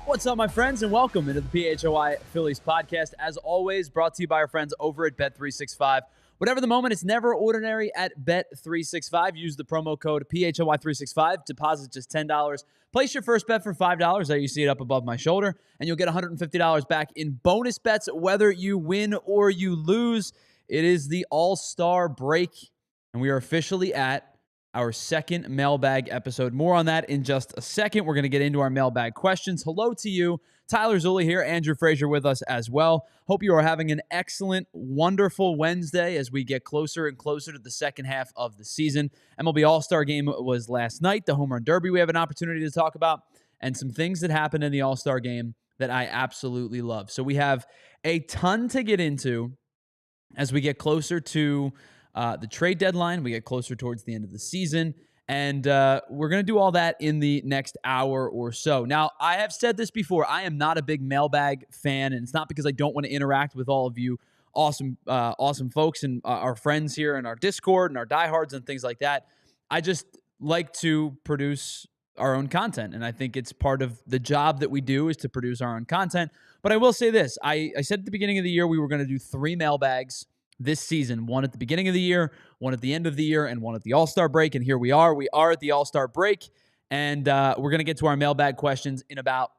What's up, my friends, and welcome into the PHLY Phillies podcast. As always, brought to you by our friends over at Bet365. Whatever the moment, it's never ordinary at Bet365. Use the promo code PHLY365. Deposit just $10. Place your first bet for $5. There you see it up above my shoulder, and you'll get $150 back in bonus bets, whether you win or you lose. It is the All-Star break, and we are officially at our second mailbag episode. More on that in just a second. We're going to get into our mailbag questions. Hello to you. Tyler Zulli here. Andrew Frazier with us as well. Hope you are having an excellent, wonderful Wednesday as we get closer and closer to the second half of the season. MLB AllStar Game was last night. The Home Run Derby we have an opportunity to talk about, and some things that happened in the AllStar Game that I absolutely love. So we have a ton to get into as we get closer to the trade deadline. We get closer towards the end of the season, and we're going to do all that in the next hour or so. Now, I have said this before. I am not a big mailbag fan, and it's not because I don't want to interact with all of you awesome folks and our friends here in our Discord and our diehards and things like that. I just like to produce our own content, and I think it's part of the job that we do is to produce our own content. But I will say this. I said at the beginning of the year we were going to do 3 mailbags this season, one at the beginning of the year, one at the end of the year, and one at the All-Star break. And here we are. We are at the All-Star break, and we're going to get to our mailbag questions in about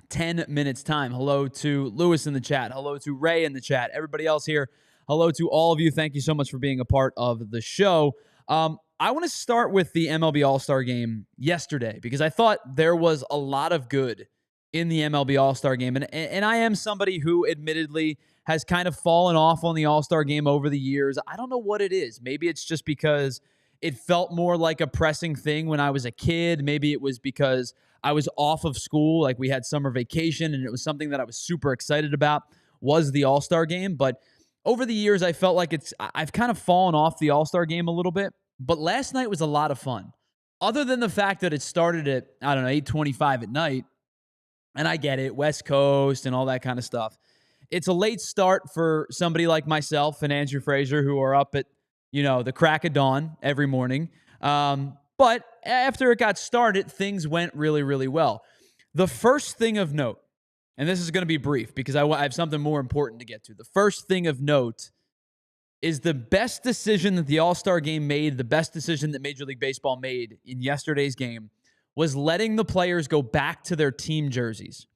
10 minutes' time. Hello to Lewis in the chat. Hello to Ray in the chat. Everybody else here, hello to all of you. Thank you so much for being a part of the show. I want to start with the MLB All-Star Game yesterday because I thought there was a lot of good in the MLB All-Star Game. And I am somebody who admittedly has kind of fallen off on the All-Star Game over the years. I don't know what it is. Maybe it's just because it felt more like a pressing thing when I was a kid. Maybe it was because I was off of school, like we had summer vacation, and it was something that I was super excited about, was the All-Star Game. But over the years, I felt like I've kind of fallen off the All-Star Game a little bit. But last night was a lot of fun. Other than the fact that it started at, 8:25 at night, and I get it, West Coast and all that kind of stuff. It's a late start for somebody like myself and Andrew Frazier, who are up at, the crack of dawn every morning. But after it got started, things went really, really well. The first thing of note, and this is going to be brief because I have something more important to get to. The first thing of note is the best decision that the All-Star Game made, the best decision that Major League Baseball made in yesterday's game was letting the players go back to their team jerseys.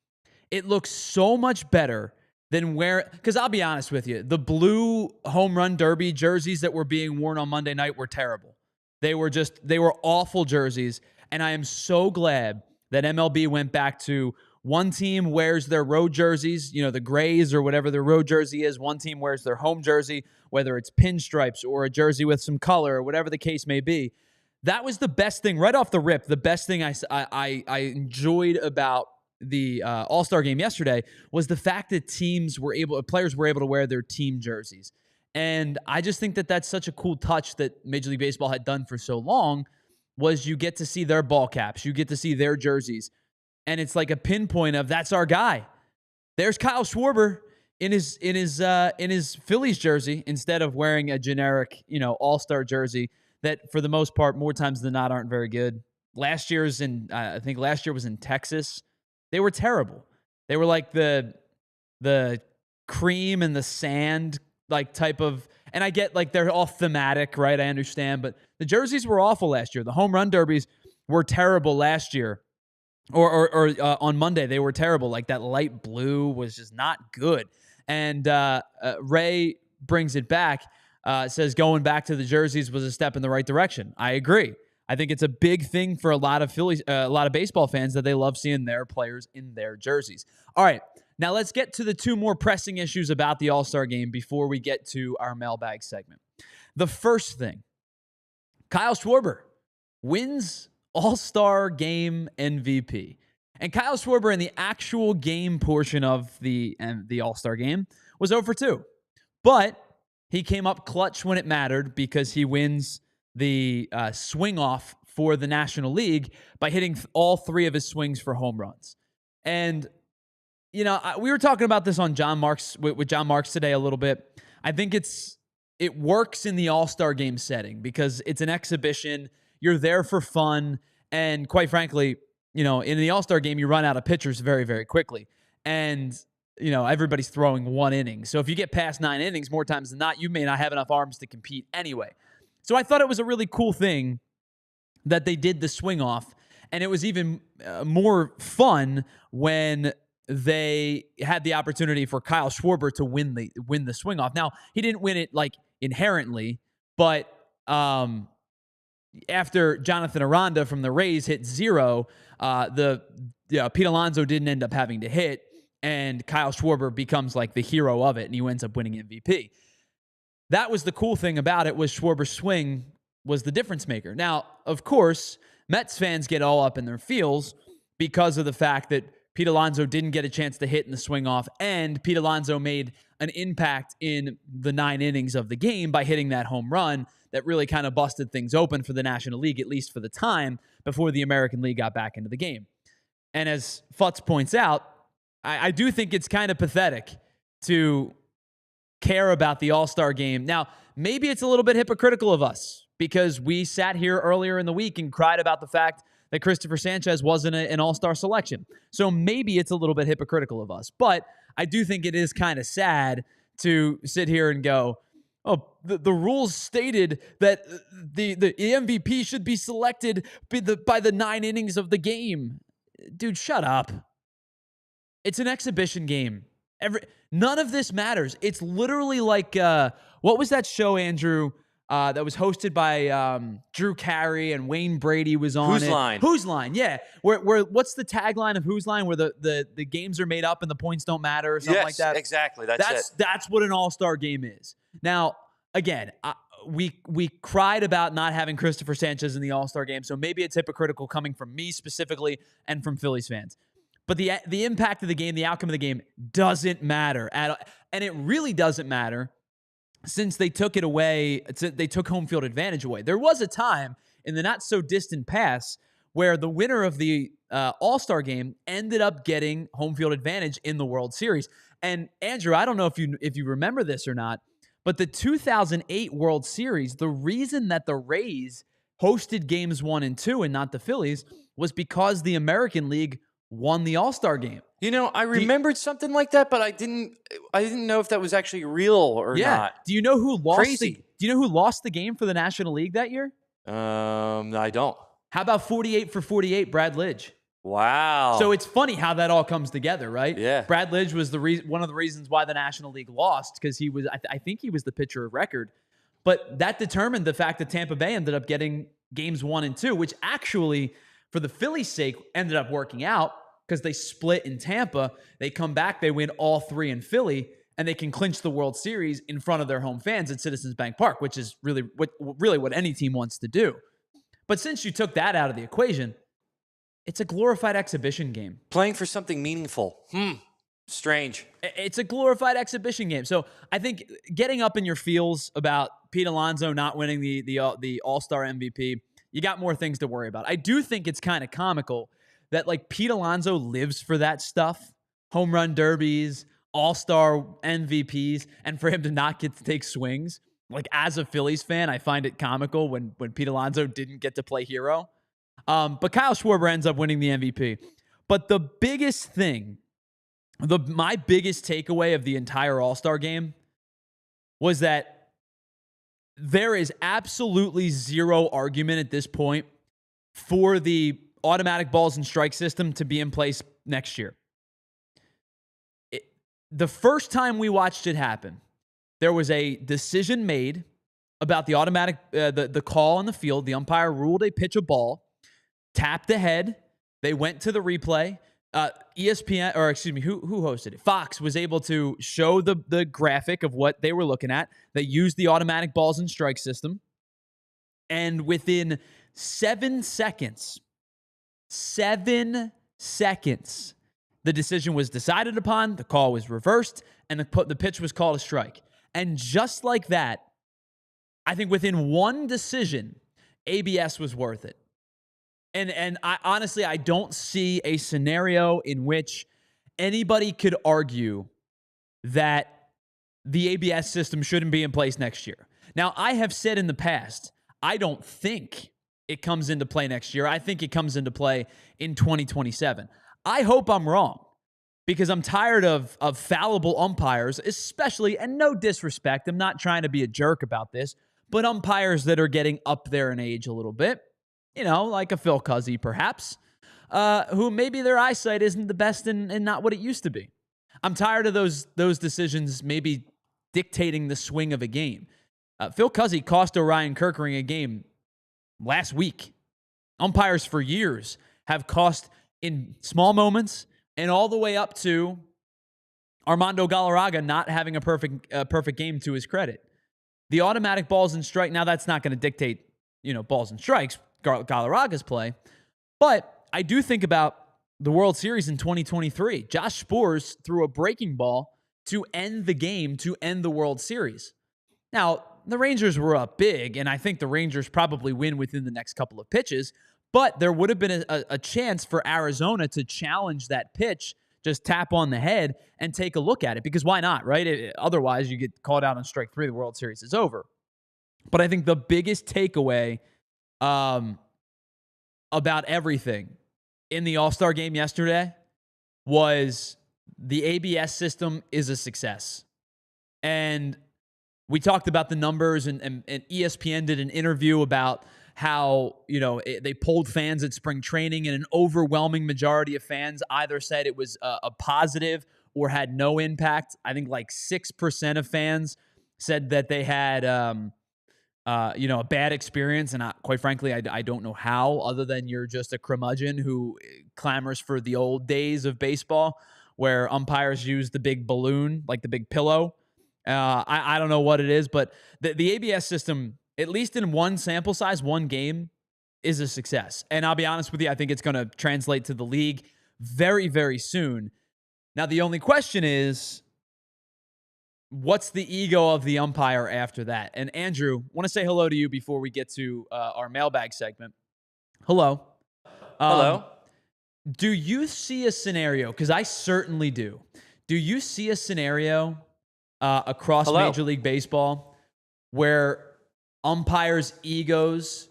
It looks so much better than because I'll be honest with you, the blue Home Run Derby jerseys that were being worn on Monday night were terrible. They were awful jerseys, and I am so glad that MLB went back to one team wears their road jerseys, the grays or whatever their road jersey is. One team wears their home jersey, whether it's pinstripes or a jersey with some color or whatever the case may be. That was the best thing right off the rip. The best thing I enjoyed about the All-Star Game yesterday was the fact that players were able to wear their team jerseys. And I just think that that's such a cool touch that Major League Baseball had done for so long, was you get to see their ball caps, you get to see their jerseys, and it's like a pinpoint of that's our guy. There's Kyle Schwarber in his Phillies jersey instead of wearing a generic, All-Star jersey that for the most part, more times than not, aren't very good. I think last year was in Texas. They were terrible. They were like the cream and the sand like type of, and I get like they're all thematic, right? I understand, but the jerseys were awful last year. The home run derbies were terrible last year, or on Monday they were terrible. Like that light blue was just not good. And Ray brings it back. Says going back to the jerseys was a step in the right direction. I agree. I think it's a big thing for a lot of baseball fans that they love seeing their players in their jerseys. All right, now let's get to the 2 more pressing issues about the All-Star Game before we get to our mailbag segment. The first thing, Kyle Schwarber wins All-Star Game MVP. And Kyle Schwarber in the actual game portion of the All-Star Game was 0 for 2. But he came up clutch when it mattered because he wins the swing-off for the National League by hitting all 3 of his swings for home runs. And, we were talking about this on John Marks with John Marks today a little bit. I think it works in the All-Star Game setting because it's an exhibition. You're there for fun. And quite frankly, in the All-Star game, you run out of pitchers very, very quickly. And, everybody's throwing 1 inning. So if you get past 9 innings, more times than not, you may not have enough arms to compete anyway. So I thought it was a really cool thing that they did the swing off. And it was even more fun when they had the opportunity for Kyle Schwarber to win the swing off. Now, he didn't win it like inherently, but after Jonathan Aranda from the Rays hit 0, Pete Alonso didn't end up having to hit, and Kyle Schwarber becomes like the hero of it, and he ends up winning MVP. That was the cool thing about it, was Schwarber's swing was the difference maker. Now, of course, Mets fans get all up in their feels because of the fact that Pete Alonso didn't get a chance to hit in the swing off, and Pete Alonso made an impact in the 9 innings of the game by hitting that home run that really kind of busted things open for the National League, at least for the time, before the American League got back into the game. And as Futz points out, I do think it's kind of pathetic to care about the All-Star game. Now, maybe it's a little bit hypocritical of us because we sat here earlier in the week and cried about the fact that Christopher Sanchez wasn't an All-Star selection. So maybe it's a little bit hypocritical of us. But I do think it is kind of sad to sit here and go, oh, the rules stated that the MVP should be selected by the 9 innings of the game. Dude, shut up. It's an exhibition game. None of this matters. It's literally like, what was that show, Andrew, that was hosted by Drew Carey and Wayne Brady was on Whose it? Line? Whose Line, yeah. Where what's the tagline of Whose Line? Where the games are made up and the points don't matter or something like that? Yes, exactly. That's it. That's what an All-Star game is. Now, again, we cried about not having Christopher Sanchez in the All-Star game, so maybe it's hypocritical coming from me specifically and from Phillies fans. But the impact of the game, the outcome of the game doesn't matter at all. And it really doesn't matter since they took it away. They took home field advantage away. There was a time in the not so distant past where the winner of the All-Star game ended up getting home field advantage in the World Series. And Andrew, I don't know if you remember this or not, but the 2008 World Series, the reason that the Rays hosted games 1 and 2 and not the Phillies was because the American League won the All-Star game. I remembered something like that, but I didn't know if that was actually real or not. Do you know who lost? Crazy. Do you know who lost the game for the National League that year? I don't. How about 48 for 48, Brad Lidge? Wow. So it's funny how that all comes together, right? Yeah. Brad Lidge was one of the reasons why the National League lost, because he was, I think he was the pitcher of record. But that determined the fact that Tampa Bay ended up getting games 1 and 2, which actually, for the Phillies' sake, ended up working out because they split in Tampa. They come back, they win all 3 in Philly, and they can clinch the World Series in front of their home fans at Citizens Bank Park, which is really what any team wants to do. But since you took that out of the equation, it's a glorified exhibition game. Playing for something meaningful. Strange. It's a glorified exhibition game. So I think getting up in your feels about Pete Alonso not winning the All-Star MVP, you got more things to worry about. I do think it's kind of comical that like Pete Alonso lives for that stuff. Home run derbies, All-Star MVPs, and for him to not get to take swings. Like as a Phillies fan, I find it comical when Pete Alonso didn't get to play hero. But Kyle Schwarber ends up winning the MVP. But the biggest thing, my biggest takeaway of the entire All-Star game was that there is absolutely zero argument at this point for the automatic balls and strike system to be in place next year. The first time we watched it happen, there was a decision made about the automatic, the call on the field. The umpire ruled a pitch a ball, tapped ahead. They went to the replay. ESPN, or excuse me, who hosted it? Fox was able to show the graphic of what they were looking at. They used the automatic balls and strike system. And within 7 seconds, the decision was decided upon, the call was reversed, and the pitch was called a strike. And just like that, I think within one decision, ABS was worth it. And I honestly, I don't see a scenario in which anybody could argue that the ABS system shouldn't be in place next year. Now, I have said in the past, I don't think it comes into play next year. I think it comes into play in 2027. I hope I'm wrong, because I'm tired of fallible umpires, especially, and no disrespect, I'm not trying to be a jerk about this, but umpires that are getting up there in age a little bit, like a Phil Cuzzy perhaps, who maybe their eyesight isn't the best and not what it used to be. I'm tired of those decisions maybe dictating the swing of a game. Phil Cuzzy cost Orion Kirkering a game last week. Umpires for years have cost in small moments and all the way up to Armando Galarraga not having a perfect game to his credit. The automatic balls and strike, now that's not going to dictate, balls and strikes, Galarraga's play. But I do think about the World Series in 2023. Josh Sborz threw a breaking ball to end the game, to end the World Series. Now, the Rangers were up big, and I think the Rangers probably win within the next couple of pitches, but there would have been a chance for Arizona to challenge that pitch, just tap on the head and take a look at it, because why not, right? Otherwise, you get called out on strike 3, the World Series is over. But I think the biggest takeaway about everything in the All-Star game yesterday was the ABS system is a success. And we talked about the numbers, and ESPN did an interview about how, they polled fans at spring training, and an overwhelming majority of fans either said it was a positive or had no impact. I think like 6% of fans said that they had, a bad experience. And quite frankly, I don't know how, other than you're just a curmudgeon who clamors for the old days of baseball where umpires use the big balloon, like the big pillow. I don't know what it is, but the ABS system, at least in one sample size, one game, is a success. And I'll be honest with you, I think it's going to translate to the league very, very soon. Now, the only question is, what's the ego of the umpire after that? And Andrew, I want to say hello to you before we get to our mailbag segment. Hello. Hello. Do you see a scenario, because I certainly do. Do you see a scenario across Major League Baseball where umpires' egos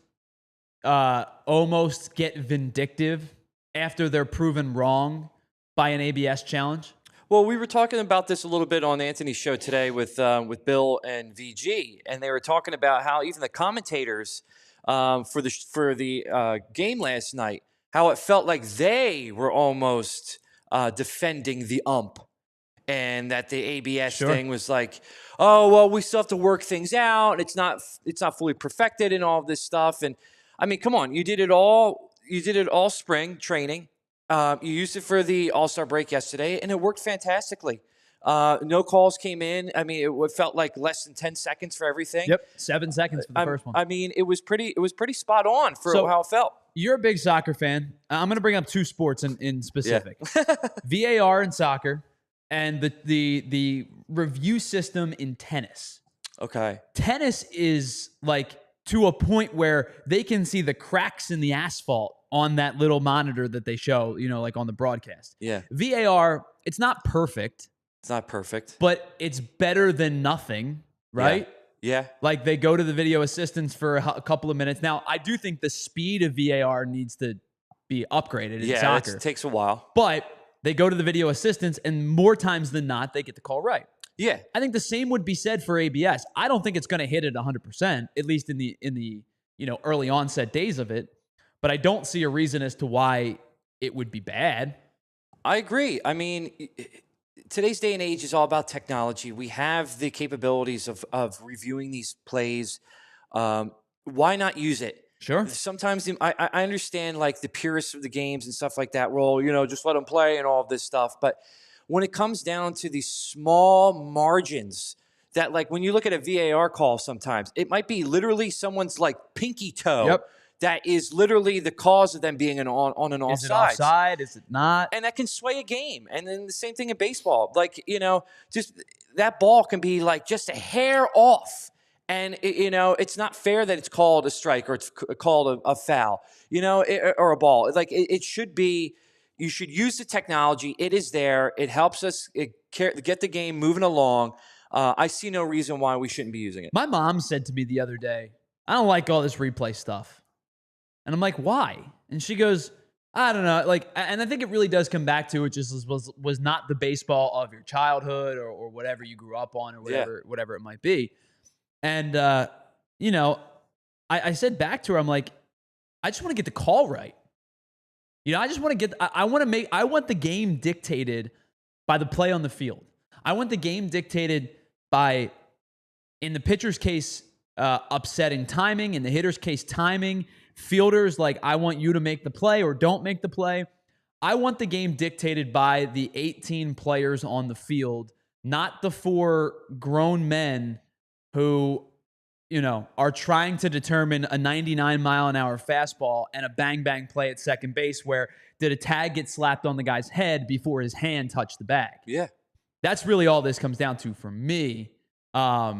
almost get vindictive after they're proven wrong by an ABS challenge? Well, we were talking about this a little bit on Anthony's show today with Bill and VG, and they were talking about how even the commentators for the game last night, how it felt like they were almost defending the ump. And that the ABS thing was like, oh, well, we still have to work things out. It's not fully perfected and all of this stuff. And I mean, come on, you did it all spring training. You used it for the All-Star break yesterday, and it worked fantastically. No calls came in. I mean, it felt like less than 10 seconds for everything. Yep, 7 seconds for the first one. I mean, it was pretty spot on for how it felt. You're a big soccer fan. I'm going to bring up 2 sports in specific. Yeah. VAR in soccer. And the review system in tennis. Okay. Tennis is like to a point where they can see the cracks in the asphalt on that little monitor that they show, like on the broadcast. Yeah. VAR, it's not perfect. It's not perfect. But it's better than nothing, right? Yeah. Like they go to the video assistants for a couple of minutes. Now, I do think the speed of VAR needs to be upgraded in soccer. It takes a while. But they go to the video assistants, and more times than not, they get the call right. Yeah. I think the same would be said for ABS. I don't think it's going to hit it 100%, at least in the early onset days of it. But I don't see a reason as to why it would be bad. I agree. I mean, today's day and age is all about technology. We have the capabilities of reviewing these plays. Why not use it? Sure. Sometimes I understand like the purists of the games and stuff like that. Well, just let them play and all of this stuff. But when it comes down to these small margins that, like, when you look at a VAR call, sometimes it might be literally someone's like pinky toe that is literally the cause of them being on an offside. Is it offside? Is it not? And that can sway a game. And then the same thing in baseball. Like, just that ball can be like just a hair off. And, it's not fair that it's called a strike or it's called a foul, or a ball. Like, it should be, you should use the technology. It is there. It helps us get the game moving along. I see no reason why we shouldn't be using it. My mom said to me the other day, I don't like all this replay stuff. And I'm like, why? And she goes, I don't know. Like, and I think it really does come back to it just was not the baseball of your childhood or whatever you grew up on or whatever it might be. And, you know, I said back to her, I'm like, I just want to get the call right. You know, I just want to get, I want the game dictated by the play on the field. I want the game dictated by, in the pitcher's case, upsetting timing. In the hitter's case, timing. Fielders, like, I want you to make the play or don't make the play. I want the game dictated by the 18 players on the field, not the 4 grown men who, you know, are trying to determine a 99-mile-an-hour fastball and a bang-bang play at second base where did a tag get slapped on the guy's head before his hand touched the bag? Yeah. That's really all this comes down to for me. I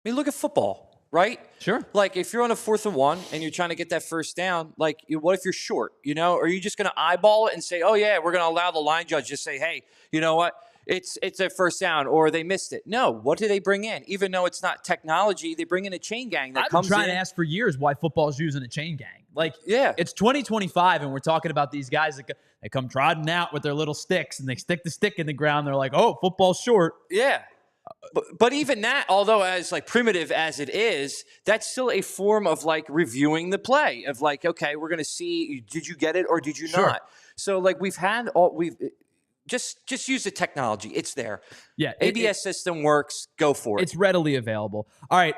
mean, look at football, right? Sure. Like, if you're on a 4th and 1 and you're trying to get that first down, like, what if you're short, you know? Are you just going to eyeball it and say, oh, yeah, we're going to allow the line judge to say, hey, you know what? It's a first down, or they missed it. No, what do they bring in? Even though it's not technology, they bring in a chain gang that comes in. I've been trying to ask for years why football's using a chain gang. Like, yeah, it's 2025, and we're talking about these guys that they come trotting out with their little sticks, and they stick the stick in the ground. They're like, oh, football's short. Yeah. But even that, although as like primitive as it is, that's still a form of like reviewing the play of like, okay, we're going to see, did you get it or did you not? So like just use the technology. It's there. Yeah. ABS system works. Go for it. It's readily available. All right.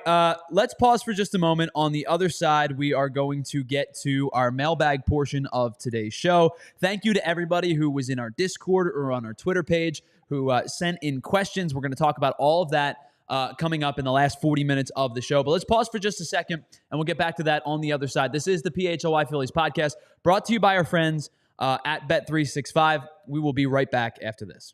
Let's pause for just a moment. On the other side, we are going to get to our mailbag portion of today's show. Thank you to everybody who was in our Discord or on our Twitter page who sent in questions. We're going to talk about all of that coming up in the last 40 minutes of the show. But let's pause for just a second, and we'll get back to that on the other side. This is the PHLY Phillies podcast, brought to you by our friends at Bet365. We will be right back after this.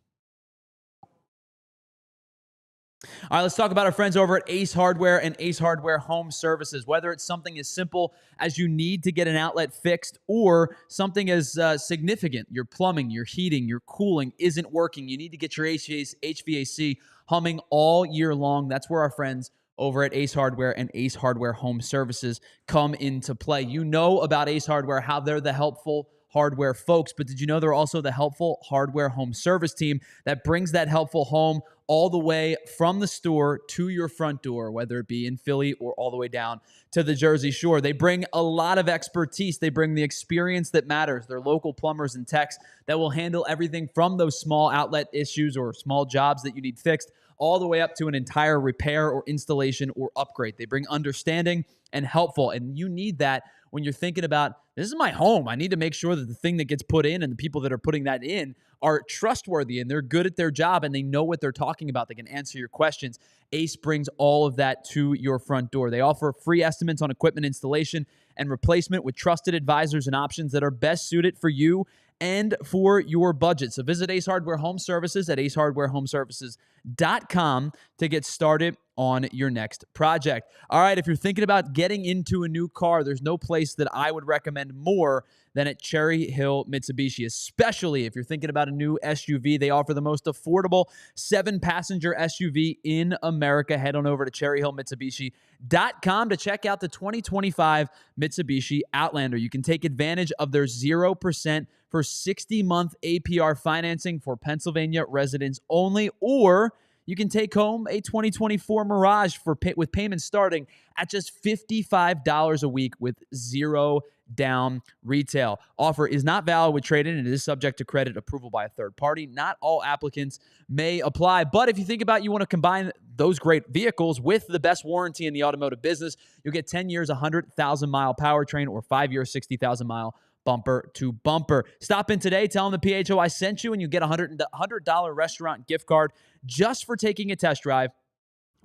All right, let's talk about our friends over at Ace Hardware and Ace Hardware Home Services. Whether it's something as simple as you need to get an outlet fixed or something as significant, your plumbing, your heating, your cooling isn't working, you need to get your HVAC humming all year long. That's where our friends over at Ace Hardware and Ace Hardware Home Services come into play. You know about Ace Hardware, how they're the helpful hardware folks, but did you know they're also the helpful hardware home service team that brings that helpful home all the way from the store to your front door, whether it be in Philly or all the way down to the Jersey Shore. They bring a lot of expertise. They bring the experience that matters. They're local plumbers and techs that will handle everything from those small outlet issues or small jobs that you need fixed all the way up to an entire repair or installation or upgrade. They bring understanding and helpful, and you need that when you're thinking about, this is my home. I need to make sure that the thing that gets put in and the people that are putting that in are trustworthy and they're good at their job and they know what they're talking about. They can answer your questions. Ace brings all of that to your front door. They offer free estimates on equipment installation and replacement with trusted advisors and options that are best suited for you and for your budget. So visit Ace Hardware Home Services at acehardwarehomeservices.com to get started on your next project. All right, if you're thinking about getting into a new car, there's no place that I would recommend more than at Cherry Hill Mitsubishi, especially if you're thinking about a new SUV. They offer the most affordable 7-passenger SUV in America. Head on over to cherryhillmitsubishi.com to check out the 2025 Mitsubishi Outlander. You can take advantage of their 0% for 60-month APR financing for Pennsylvania residents only, or you can take home a 2024 Mirage with payments starting at just $55 a week with zero down retail. Offer is not valid with trade-in and it is subject to credit approval by a third party. Not all applicants may apply, but if you think about you want to combine those great vehicles with the best warranty in the automotive business, you'll get 10 years, 100,000-mile powertrain or 5 years, 60,000-mile bumper to bumper. Stop in today, tell them the PHLY sent you, and you get a $100 restaurant gift card just for taking a test drive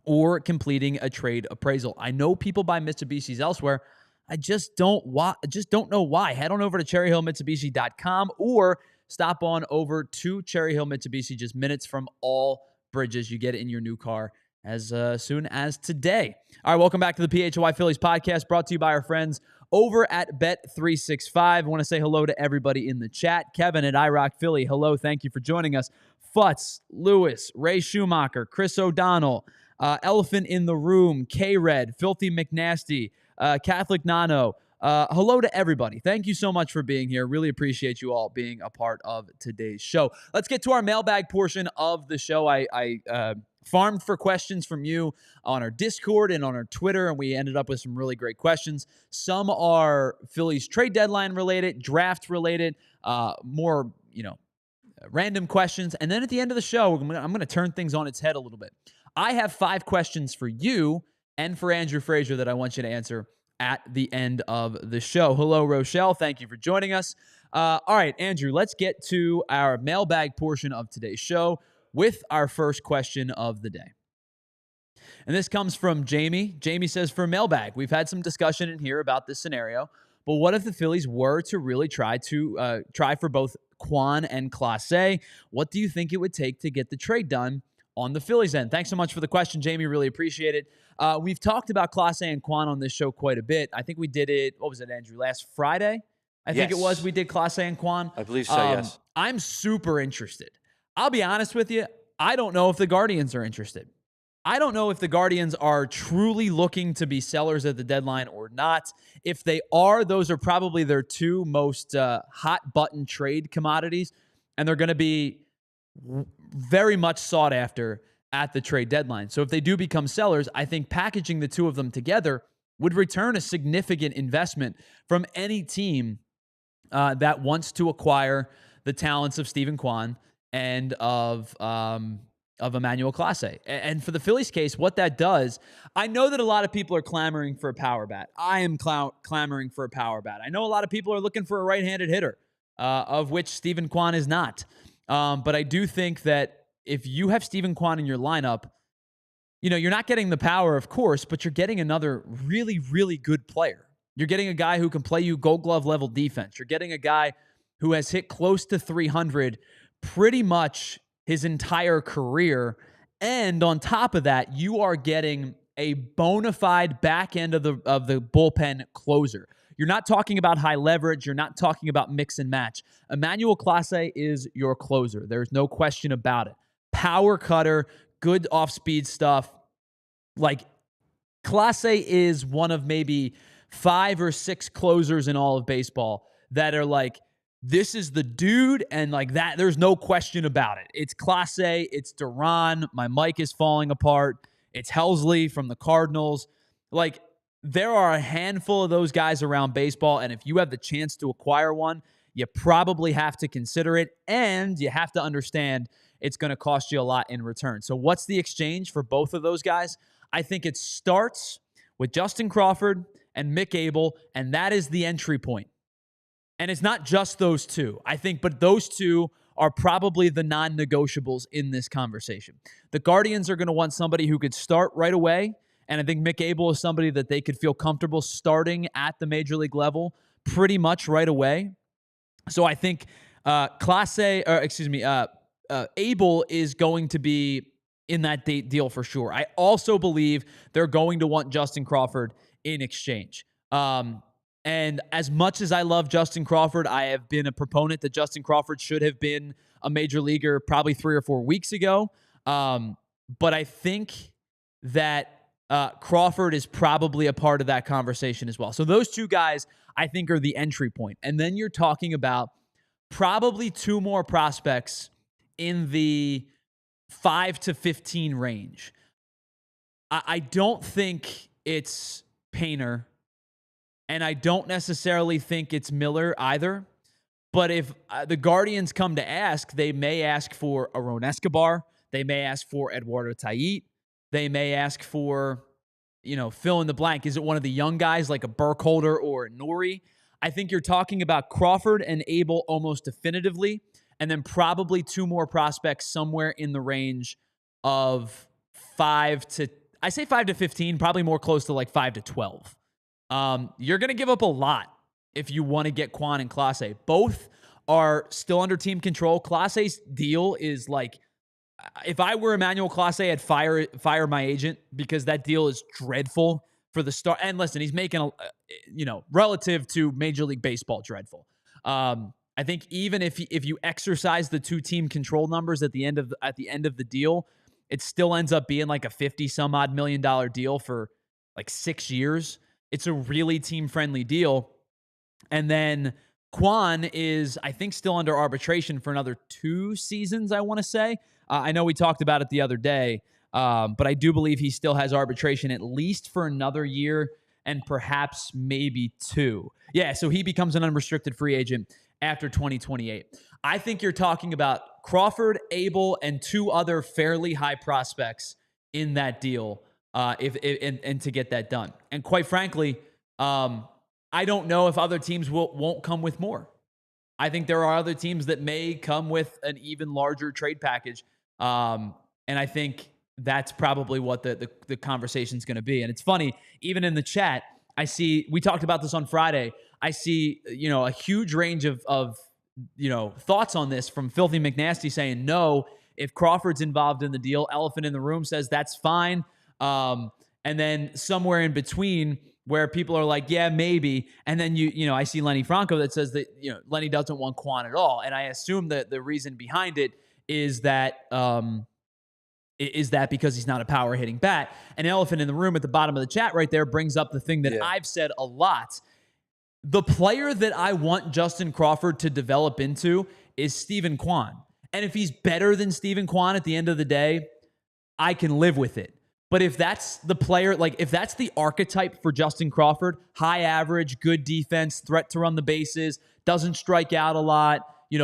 or completing a trade appraisal. I know people buy Mitsubishis elsewhere. I just don't know why. Head on over to cherryhillmitsubishi.com or stop on over to Cherry Hill Mitsubishi, just minutes from all bridges. You get it in your new car as soon as today. All right, welcome back to the PHLY Phillies podcast, brought to you by our friends over at Bet365. I want to say hello to everybody in the chat. Kevin at iRock Philly, hello, thank you for joining us. Futz, Lewis, Ray Schumacher, Chris O'Donnell, Elephant in the Room, K-Red, Filthy McNasty, Catholic Nano, Hello to everybody. Thank you so much for being here. Really appreciate you all being a part of today's show. Let's get to our mailbag portion of the show. I farmed for questions from you on our Discord and on our Twitter, and we ended up with some really great questions. Some are Phillies trade deadline related, draft related, more, random questions. And then at the end of the show, I'm going to turn things on its head a little bit. I have 5 questions for you and for Andrew Frazier that I want you to answer at the end of the show. Hello, Rochelle. Thank you for joining us. All right, Andrew, let's get to our mailbag portion of today's show with our first question of the day. And this comes from Jamie. Jamie says, for mailbag, we've had some discussion in here about this scenario, but what if the Phillies were to really try for both Kwan and Clase? What do you think it would take to get the trade done on the Phillies end? Thanks so much for the question, Jamie. Really appreciate it. We've talked about Clase and Kwan on this show quite a bit. I think we did it, what was it, Andrew, last Friday? I think it was. We did Clase and Kwan. I believe so, yes. I'm super interested. I'll be honest with you. I don't know if the Guardians are interested. I don't know if the Guardians are truly looking to be sellers at the deadline or not. If they are, those are probably their 2 most hot-button trade commodities, and they're going to be very much sought after at the trade deadline. So if they do become sellers, I think packaging the 2 of them together would return a significant investment from any team that wants to acquire the talents of Steven Kwan and of Emmanuel Clase. And for the Phillies case, what that does, I know that a lot of people are clamoring for a power bat. I am clamoring for a power bat. I know a lot of people are looking for a right-handed hitter, of which Steven Kwan is not. But I do think that if you have Steven Kwan in your lineup, you're not getting the power, of course, but you're getting another really, really good player. You're getting a guy who can play you Gold Glove level defense. You're getting a guy who has hit close to 300 pretty much his entire career. And on top of that, you are getting a bona fide back end of the bullpen closer. You're not talking about high leverage. You're not talking about mix and match. Emmanuel Clase is your closer. There's no question about it. Power cutter, good off-speed stuff. Like, Clase is one of maybe 5 or 6 closers in all of baseball that are like, this is the dude, and like that, there's no question about it. It's Clase, it's Duran, my mic is falling apart, it's Helsley from the Cardinals. Like, there are a handful of those guys around baseball, and if you have the chance to acquire one, you probably have to consider it, and you have to understand it's going to cost you a lot in return. So what's the exchange for both of those guys? I think it starts with Justin Crawford and Mick Abel, and that is the entry point. And it's not just those 2, I think, but those 2 are probably the non-negotiables in this conversation. The Guardians are going to want somebody who could start right away, and I think Mick Abel is somebody that they could feel comfortable starting at the major league level pretty much right away. So I think Abel is going to be in that deal for sure. I also believe they're going to want Justin Crawford in exchange. And as much as I love Justin Crawford, I have been a proponent that Justin Crawford should have been a major leaguer probably 3 or 4 weeks ago. But I think that Crawford is probably a part of that conversation as well. So those 2 guys, I think, are the entry point. And then you're talking about probably 2 more prospects in the 5 to 15 range. I don't think it's Painter, and I don't necessarily think it's Miller either. But if the Guardians come to ask, they may ask for Aron Escobar. They may ask for Eduardo Tait. They may ask for, fill in the blank. Is it one of the young guys like a Burkholder or a Nori? I think you're talking about Crawford and Abel almost definitively, and then probably 2 more prospects somewhere in the range of 5 to 15, probably more close to like 5 to 12. You're going to give up a lot if you want to get Kwan and Clase. Both are still under team control. Clase's deal is like, if I were Emmanuel Clase, I'd fire my agent because that deal is dreadful for the start. And listen, he's making, relative to Major League Baseball, dreadful. I think even if you exercise the 2 team control numbers at the end of the deal, it still ends up being like a $50-some-odd million deal for like 6 years. It's a really team-friendly deal. And then Kwan is, I think, still under arbitration for another 2 seasons, I want to say. I know we talked about it the other day, but I do believe he still has arbitration at least for another year and perhaps maybe 2. Yeah, so he becomes an unrestricted free agent after 2028. I think you're talking about Crawford, Abel, and 2 other fairly high prospects in that deal and to get that done. And quite frankly, I don't know if other teams won't come with more. I think there are other teams that may come with an even larger trade package. And I think that's probably what the conversation is going to be. And it's funny, even in the chat, I see, we talked about this on Friday. I see, a huge range of thoughts on this from Filthy McNasty saying, no, if Crawford's involved in the deal. Elephant in the Room says that's fine. And then somewhere in between, where people are like, yeah, maybe. And then, I see Lenny Franco that says that, Lenny doesn't want Quan at all. And I assume that the reason behind it is that because he's not a power hitting bat. An Elephant in the Room at the bottom of the chat right there brings up the thing that I've said a lot. The player that I want Justin Crawford to develop into is Steven Kwan. And if he's better than Steven Kwan at the end of the day, I can live with it. But if that's the player, if that's the archetype for Justin Crawford, high average, good defense, threat to run the bases, doesn't strike out a lot,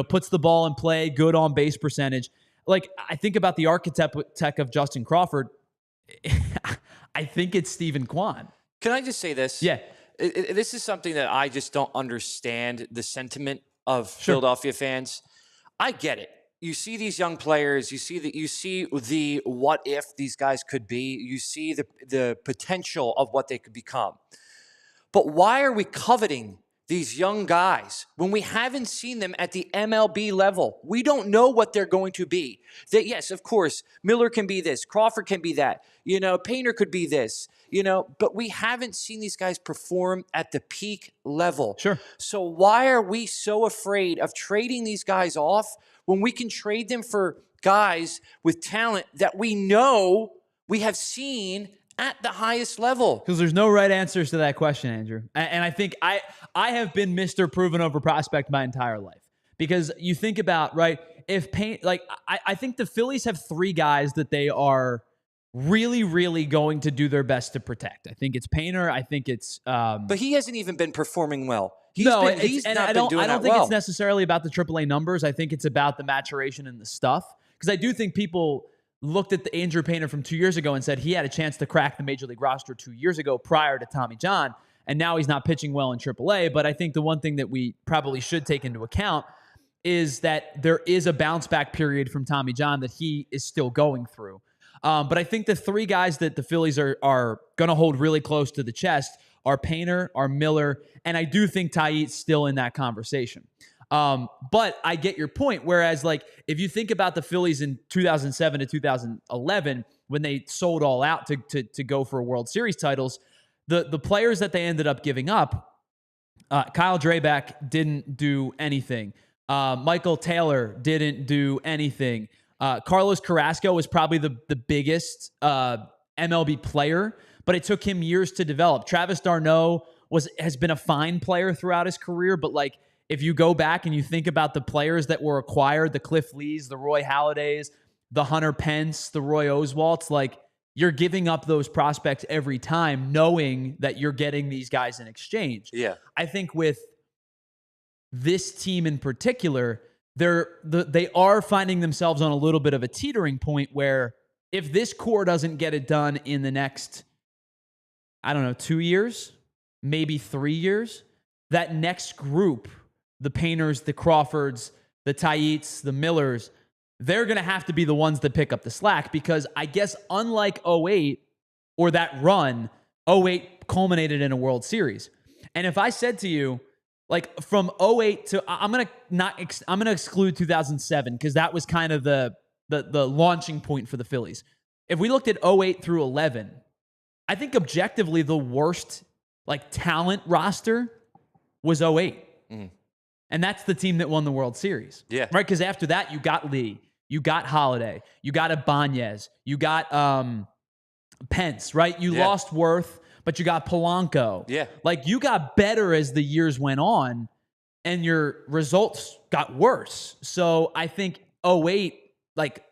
puts the ball in play, good on base percentage. I think about the archetype of Justin Crawford. I think it's Steven Kwan. Can I just say this? Yeah. This is something that I just don't understand the sentiment of Philadelphia fans. I get it. You see these young players, you see the what if these guys could be, you see the potential of what they could become. But why are we coveting these young guys when we haven't seen them at the MLB level? We don't know what they're going to be. That, yes, of course, Miller can be this, Crawford can be that, Painter could be this, but we haven't seen these guys perform at the peak level. Sure. So why are we so afraid of trading these guys off when we can trade them for guys with talent that we know we have seen at the highest level? Because there's no right answers to that question, Andrew. And I think I have been Mr. Proven Over Prospect my entire life. Because you think about, right, I think the Phillies have 3 guys that they are really, really going to do their best to protect. I think it's Painter. I think it's... but he hasn't even been performing well. I don't think it's necessarily about the AAA numbers. I think it's about the maturation and the stuff. Because I do think people looked at the Andrew Painter from 2 years ago and said he had a chance to crack the Major League roster 2 years ago prior to Tommy John, and now he's not pitching well in AAA. But I think the one thing that we probably should take into account is that there is a bounce back period from Tommy John that he is still going through. But I think the 3 guys that the Phillies are going to hold really close to the chest are Painter, are Miller, and I do think Taillon's still in that conversation. But I get your point. Whereas, if you think about the Phillies in 2007 to 2011, when they sold all out to go for World Series titles, the players that they ended up giving up, Kyle Drabek didn't do anything. Michael Taylor didn't do anything. Carlos Carrasco was probably the biggest MLB player, but it took him years to develop. Travis d'Arnaud has been a fine player throughout his career, but if you go back and you think about the players that were acquired, the Cliff Lees, the Roy Halladay's, the Hunter Pence, the Roy Oswalts, you're giving up those prospects every time knowing that you're getting these guys in exchange. Yeah. I think with this team in particular, they are finding themselves on a little bit of a teetering point where if this core doesn't get it done in the next, 2 years, maybe 3 years, that next group, the Painters, the Crawfords, the Taillons, the Millers, they're going to have to be the ones that pick up the slack because I guess unlike 08 or that run, 08 culminated in a World Series. And if I said to you, from 08 to I'm gonna exclude 2007 because that was kind of the launching point for the Phillies. If we looked at 08 through 11, I think objectively the worst talent roster was 08. Mm. And that's the team that won the World Series. Yeah. Right? Because after that, you got Lee, you got Halladay, you got Ibanez, you got Pence, right? You lost Worth, but you got Polanco. Yeah. Like, you got better as the years went on, and your results got worse. So I think 08, like,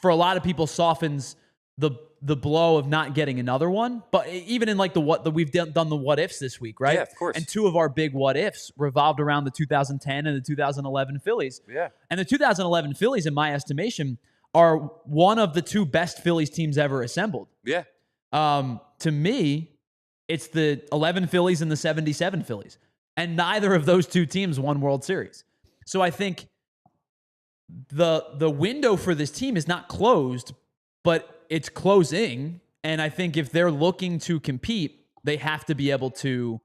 for a lot of people, softens the blow of not getting another one. But even in like we've done the what ifs this week, right? Yeah, of course. And two of our big what ifs revolved around the 2010 and the 2011 Phillies. Yeah. And the 2011 Phillies, in my estimation, are one of the two best Phillies teams ever assembled. Yeah. To me, it's the 11 Phillies and the 77 Phillies. And neither of those two teams won World Series. So I think the window for this team is not closed, but it's closing. And I think if they're looking to compete, they have to be able to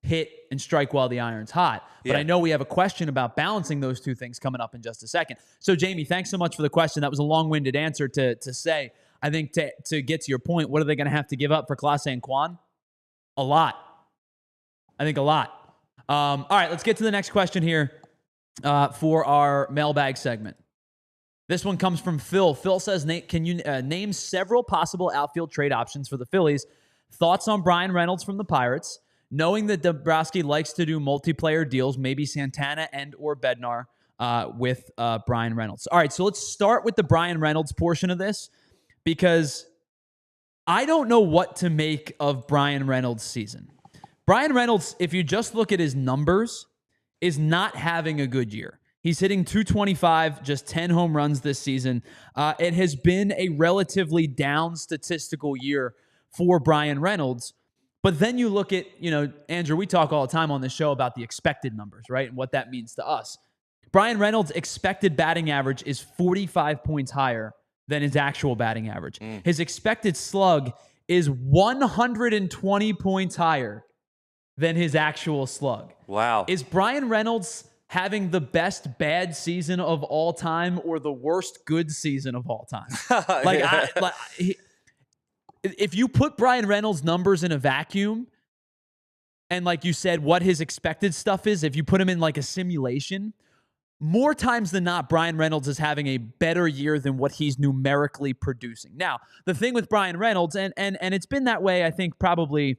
hit and strike while the iron's hot. But I know we have a question about balancing those two things coming up in just a second. So, Jamie, thanks so much for the question. That was a long-winded answer to say, I think to get to your point, what are they going to have to give up for Clase and Quan? A lot. I think a lot. All right, let's get to the next question here for our mailbag segment. This one comes from Phil. Phil says, can you name several possible outfield trade options for the Phillies? Thoughts on Brian Reynolds from the Pirates? Knowing that Dombrowski likes to do multiplayer deals, maybe Santana and or Bednar with Brian Reynolds. All right, so let's start with the Brian Reynolds portion of this, because I don't know what to make of Brian Reynolds' season. Brian Reynolds, if you just look at his numbers, is not having a good year. He's hitting .225, just 10 home runs this season. It has been a relatively down statistical year for Brian Reynolds. But then you look at, Andrew, we talk all the time on this show about the expected numbers, right? And what that means to us. Brian Reynolds' expected batting average is 45 points higher than his actual batting average. His expected slug is 120 points higher than his actual slug. Wow. Is Brian Reynolds having the best bad season of all time or the worst good season of all time? If you put Brian Reynolds' numbers in a vacuum, and like you said, what his expected stuff is, if you put him in like a simulation, more times than not, Brian Reynolds is having a better year than what he's numerically producing. Now, the thing with Brian Reynolds, and it's been that way, I think, probably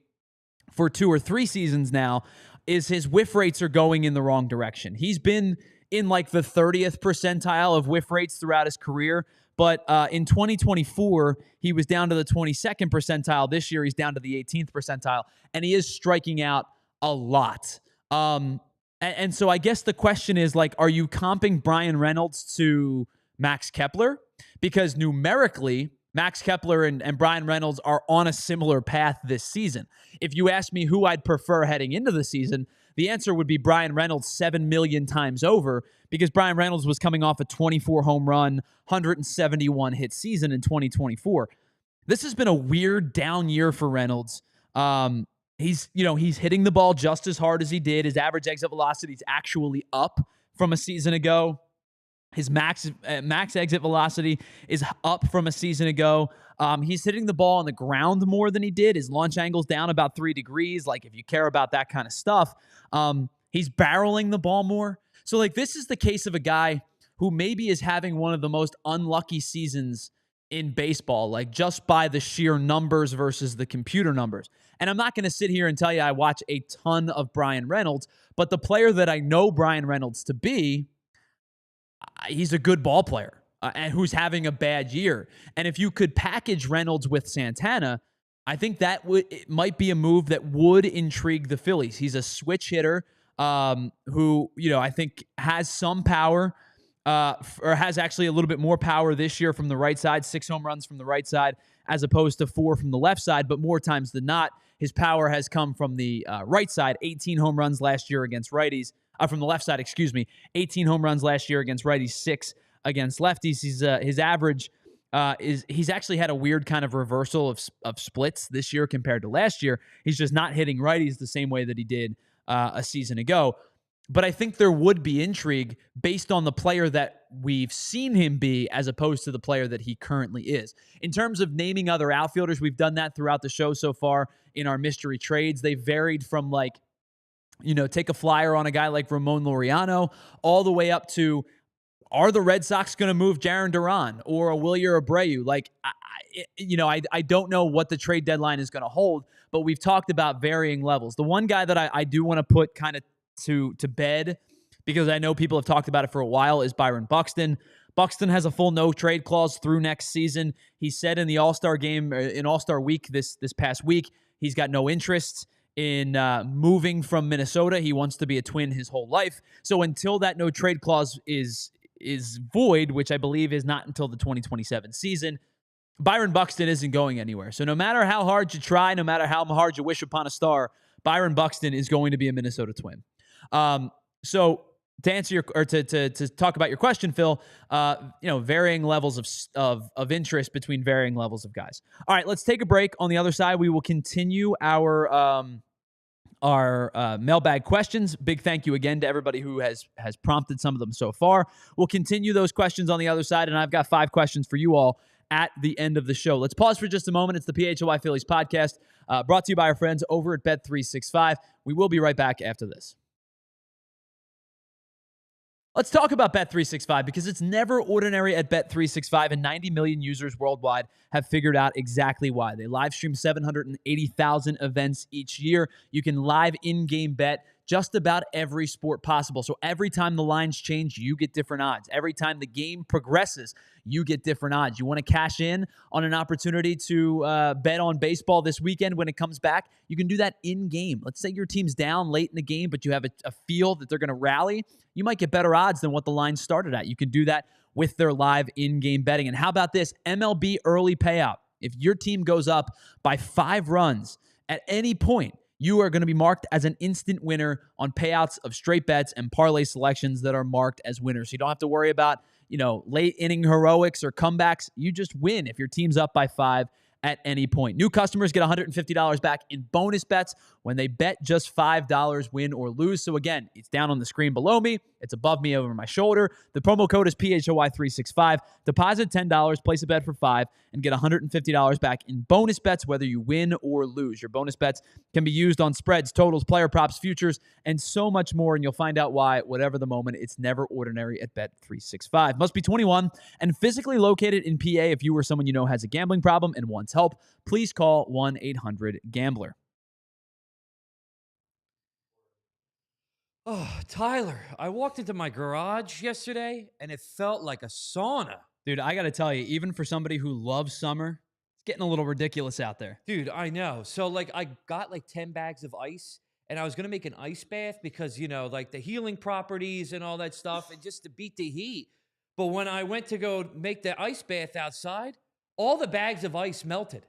for 2 or 3 seasons now, is his whiff rates are going in the wrong direction. He's been in like the 30th percentile of whiff rates throughout his career, but in 2024, he was down to the 22nd percentile. This year, he's down to the 18th percentile, and he is striking out a lot. And so I guess the question is, like, are you comping Brian Reynolds to Max Kepler? Because numerically, Max Kepler and Brian Reynolds are on a similar path this season. If you ask me who I'd prefer heading into the season, the answer would be Brian Reynolds 7 million times over, because Brian Reynolds was coming off a 24 home run, 171 hit season in 2024. This has been a weird down year for Reynolds. He's hitting the ball just as hard as he did. His average exit velocity is actually up from a season ago. His max exit velocity is up from a season ago. He's hitting the ball on the ground more than he did. His launch angle's down about 3 degrees. Like, if you care about that kind of stuff, he's barreling the ball more. So, like, this is the case of a guy who maybe is having one of the most unlucky seasons in baseball, like just by the sheer numbers versus the computer numbers. And I'm not going to sit here and tell you I watch a ton of Brian Reynolds, but the player that I know Brian Reynolds to be, he's a good ball player and who's having a bad year. And if you could package Reynolds with Santana, I think it might be a move that would intrigue the Phillies. He's a switch hitter who, I think has some power, or has actually a little bit more power this year from the right side, 6 home runs from the right side as opposed to 4 from the left side. But more times than not, his power has come from the right side, 18 home runs last year against righties. From the left side, 18 home runs last year against righties, 6 against lefties. His average he's actually had a weird kind of reversal of splits this year compared to last year. He's just not hitting righties the same way that he did a season ago. But I think there would be intrigue based on the player that we've seen him be as opposed to the player that he currently is. In terms of naming other outfielders, we've done that throughout the show so far in our mystery trades. They varied from take a flyer on a guy like Ramon Laureano all the way up to are the Red Sox going to move Jarren Duran or a Wilyer Abreu? Like, I don't know what the trade deadline is going to hold, but we've talked about varying levels. The one guy that I do want to put kind of to bed, because I know people have talked about it for a while, is Byron Buxton. Buxton has a full no-trade clause through next season. He said in the All-Star game, in All-Star week this past week, he's got no interest in moving from Minnesota. He wants to be a Twin his whole life. So until that no-trade clause is void, which I believe is not until the 2027 season, Byron Buxton isn't going anywhere. So no matter how hard you try, no matter how hard you wish upon a star, Byron Buxton is going to be a Minnesota Twin. So to answer your, or to talk about your question, Phil, varying levels of interest between varying levels of guys. All right, let's take a break. On the other side, we will continue our mailbag questions. Big thank you again to everybody who has prompted some of them so far. We'll continue those questions on the other side, and I've got 5 questions for you all at the end of the show. Let's pause for just a moment. It's the PHLY Phillies podcast, brought to you by our friends over at Bet365. We will be right back after this. Let's talk about Bet365 because it's never ordinary at Bet365, and 90 million users worldwide have figured out exactly why. They live stream 780,000 events each year. You can live in-game bet just about every sport possible. So every time the lines change, you get different odds. Every time the game progresses, you get different odds. You want to cash in on an opportunity to bet on baseball this weekend when it comes back? You can do that in-game. Let's say your team's down late in the game, but you have a feel that they're going to rally. You might get better odds than what the line started at. You can do that with their live in-game betting. And how about this? MLB early payout. If your team goes up by 5 runs at any point, you are going to be marked as an instant winner on payouts of straight bets and parlay selections that are marked as winners. So you don't have to worry about, late inning heroics or comebacks. You just win if your team's up by 5 at any point. New customers get $150 back in bonus bets when they bet just $5, win or lose. So again, it's down on the screen below me. It's above me over my shoulder. The promo code is PHLY365. Deposit $10, place a bet for $5, and get $150 back in bonus bets whether you win or lose. Your bonus bets can be used on spreads, totals, player props, futures, and so much more. And you'll find out why, whatever the moment, it's never ordinary at Bet365. Must be 21 and physically located in PA. If you or someone you know has a gambling problem and wants help, please call 1-800-GAMBLER. Oh, Tyler, I walked into my garage yesterday, and it felt like a sauna. Dude, I got to tell you, even for somebody who loves summer, it's getting a little ridiculous out there. Dude, I know. So, I got 10 bags of ice, and I was going to make an ice bath because, the healing properties and all that stuff, and just to beat the heat. But when I went to go make the ice bath outside, all the bags of ice melted.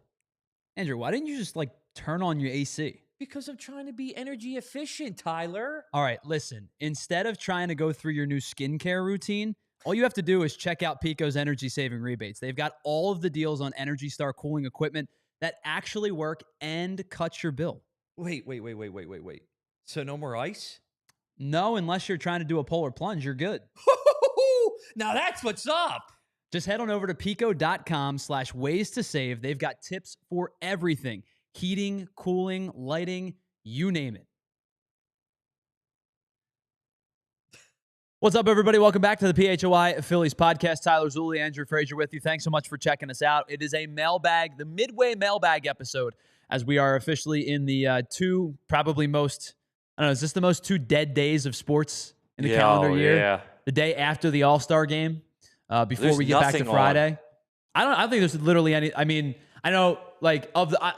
Andrew, why didn't you just, turn on your AC? Because I'm trying to be energy efficient, Tyler. All right, listen. Instead of trying to go through your new skincare routine, all you have to do is check out Pico's energy-saving rebates. They've got all of the deals on Energy Star cooling equipment that actually work and cut your bill. Wait. So no more ice? No, unless you're trying to do a polar plunge, you're good. Now that's what's up. Just head on over to pico.com/ways to save. They've got tips for everything. Heating, cooling, lighting, you name it. What's up, everybody? Welcome back to the PHLY Phillies podcast. Tyler Zulli, Andrew Frazier with you. Thanks so much for checking us out. It is a mailbag, the Midway Mailbag episode, as we are officially in the two probably most, I don't know, is this the most 2 dead days of sports in the calendar year? Yeah. The day after the AllStar Game, before we get back to Friday. I don't think there's literally any, I know, let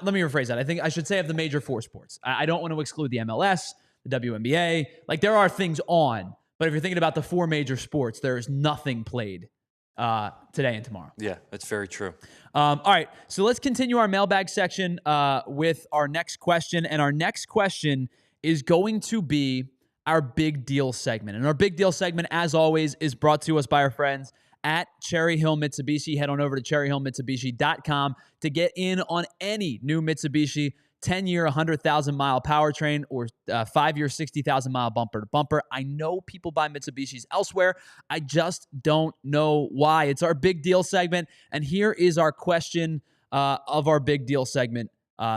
me rephrase that. I think I should say of the major 4 sports. I don't want to exclude the MLS, the WNBA. There are things on, but if you're thinking about the 4 major sports, there is nothing played today and tomorrow. Yeah, that's very true. All right, so let's continue our mailbag section with our next question. And our next question is going to be our big deal segment. And our big deal segment, as always, is brought to us by our friends at Cherry Hill Mitsubishi. Head on over to cherryhillmitsubishi.com to get in on any new Mitsubishi 10-year, 100,000-mile powertrain or 5-year, 60,000-mile bumper-to-bumper. I know people buy Mitsubishis elsewhere. I just don't know why. It's our big deal segment, and here is our question of our big deal segment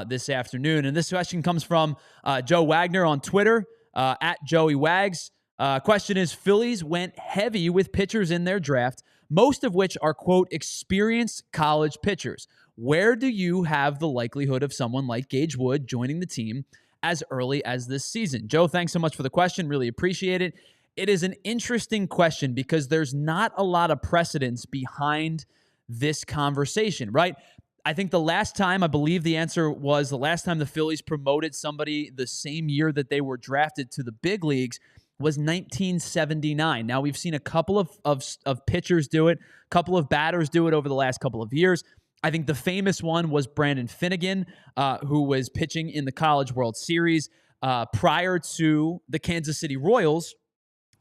this afternoon. And this question comes from Joe Wagner on Twitter, at Joey Wags. Question is, Phillies went heavy with pitchers in their draft, most of which are, quote, experienced college pitchers. Where do you have the likelihood of someone like Gage Wood joining the team as early as this season? Joe, thanks so much for the question. Really appreciate it. It is an interesting question because there's not a lot of precedence behind this conversation, right? I think the last time, I believe the answer was the last time the Phillies promoted somebody the same year that they were drafted to the big leagues was 1979. Now, we've seen a couple of pitchers do it, a couple of batters do it over the last couple of years. I think the famous one was Brandon Finnegan, who was pitching in the College World Series prior to the Kansas City Royals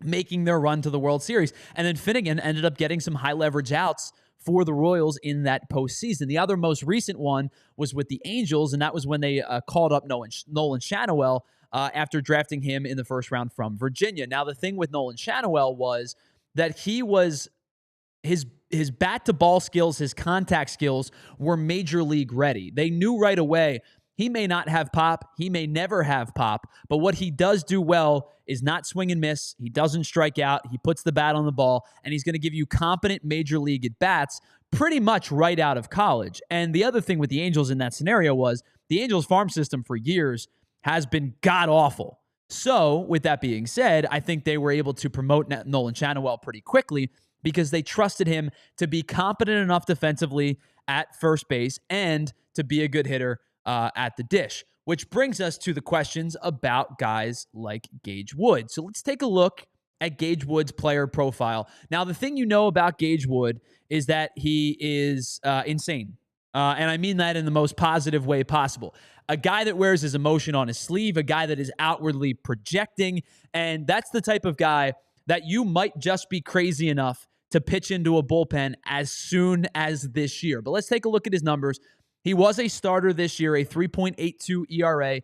making their run to the World Series. And then Finnegan ended up getting some high leverage outs for the Royals in that postseason. The other most recent one was with the Angels, and that was when they called up Nolan Schanuel after drafting him in the first round from Virginia. Now, the thing with Nolan Schanuel was that his bat-to-ball skills, his contact skills were major league ready. They knew right away he may not have pop, he may never have pop, but what he does do well is not swing and miss. He doesn't strike out. He puts the bat on the ball, and he's going to give you competent major league at-bats pretty much right out of college. And the other thing with the Angels in that scenario was the Angels farm system for years has been god-awful. So, with that being said, I think they were able to promote Nolan Schanuel pretty quickly because they trusted him to be competent enough defensively at first base and to be a good hitter at the dish, which brings us to the questions about guys like Gage Wood. So let's take a look at Gage Wood's player profile. Now, the thing you know about Gage Wood is that he is insane. And I mean that in the most positive way possible. A guy that wears his emotion on his sleeve, a guy that is outwardly projecting, and that's the type of guy that you might just be crazy enough to pitch into a bullpen as soon as this year. But let's take a look at his numbers. He was a starter this year, a 3.82 ERA,